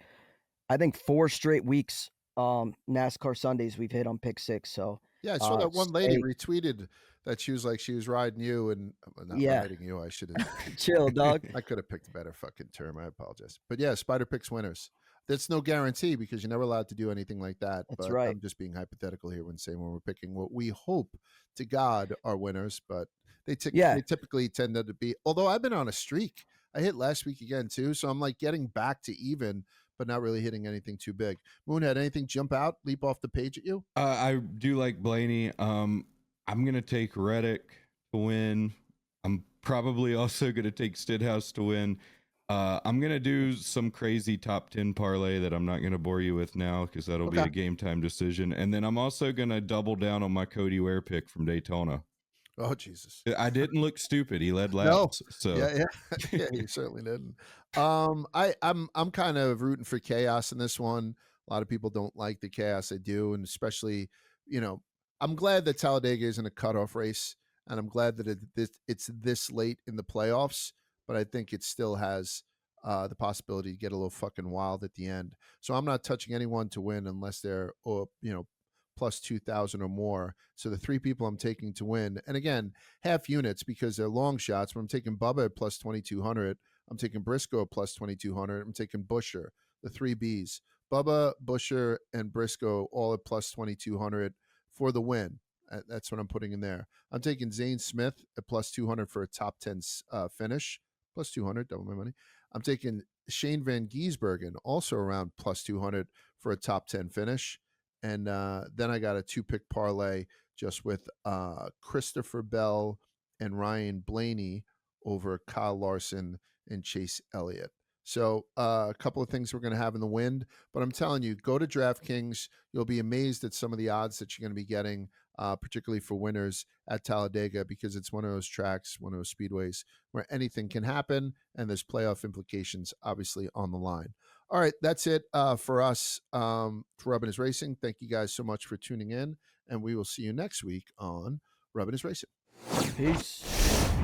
I think, 4 straight weeks NASCAR Sundays we've hit on pick 6. So yeah, I saw that one lady retweeted that she was like she was riding you and not riding you. I should have chill, dog. I could have picked a better fucking term. I apologize. But yeah, Spider picks winners. That's no guarantee because you're never allowed to do anything like that. That's but right. I'm just being hypothetical here when saying when we're picking what we hope to God are winners, but they typically tend to be. Although I've been on a streak. I hit last week again too, so I'm like getting back to even, but not really hitting anything too big. Moonhead, anything jump out, leap off the page at you? I do like Blaney. I'm gonna take Reddick to win. I'm probably also gonna take Stidhouse to win. I'm gonna do some crazy top 10 parlay that I'm not gonna bore you with now because that'll be a game time decision. And then I'm also gonna double down on my Cody Ware pick from Daytona. Oh Jesus! I didn't look stupid. He led laps. So yeah, he certainly didn't. I'm kind of rooting for chaos in this one. A lot of people don't like the chaos I do, and especially, I'm glad that Talladega isn't a cutoff race, and I'm glad that it's this late in the playoffs. But I think it still has the possibility to get a little fucking wild at the end. So I'm not touching anyone to win unless they're, plus 2,000 or more. So the 3 people I'm taking to win, and again, half units because they're long shots, but I'm taking Bubba at plus 2,200. I'm taking Briscoe at plus 2,200. I'm taking Busher, the 3 Bs. Bubba, Busher, and Briscoe all at plus 2,200 for the win. That's what I'm putting in there. I'm taking Zane Smith at plus 200 for a top 10 finish, plus 200, double my money. I'm taking Shane Van Gisbergen, also around plus 200 for a top 10 finish. And then I got a 2-pick parlay just with Christopher Bell and Ryan Blaney over Kyle Larson and Chase Elliott. So a couple of things we're going to have in the wind, but I'm telling you, go to DraftKings. You'll be amazed at some of the odds that you're going to be getting, particularly for winners at Talladega, because it's one of those tracks, one of those speedways where anything can happen, and there's playoff implications obviously on the line. All right, that's it for us for Rubbin is Racing. Thank you guys so much for tuning in, and we will see you next week on Rubbin is Racing. Peace.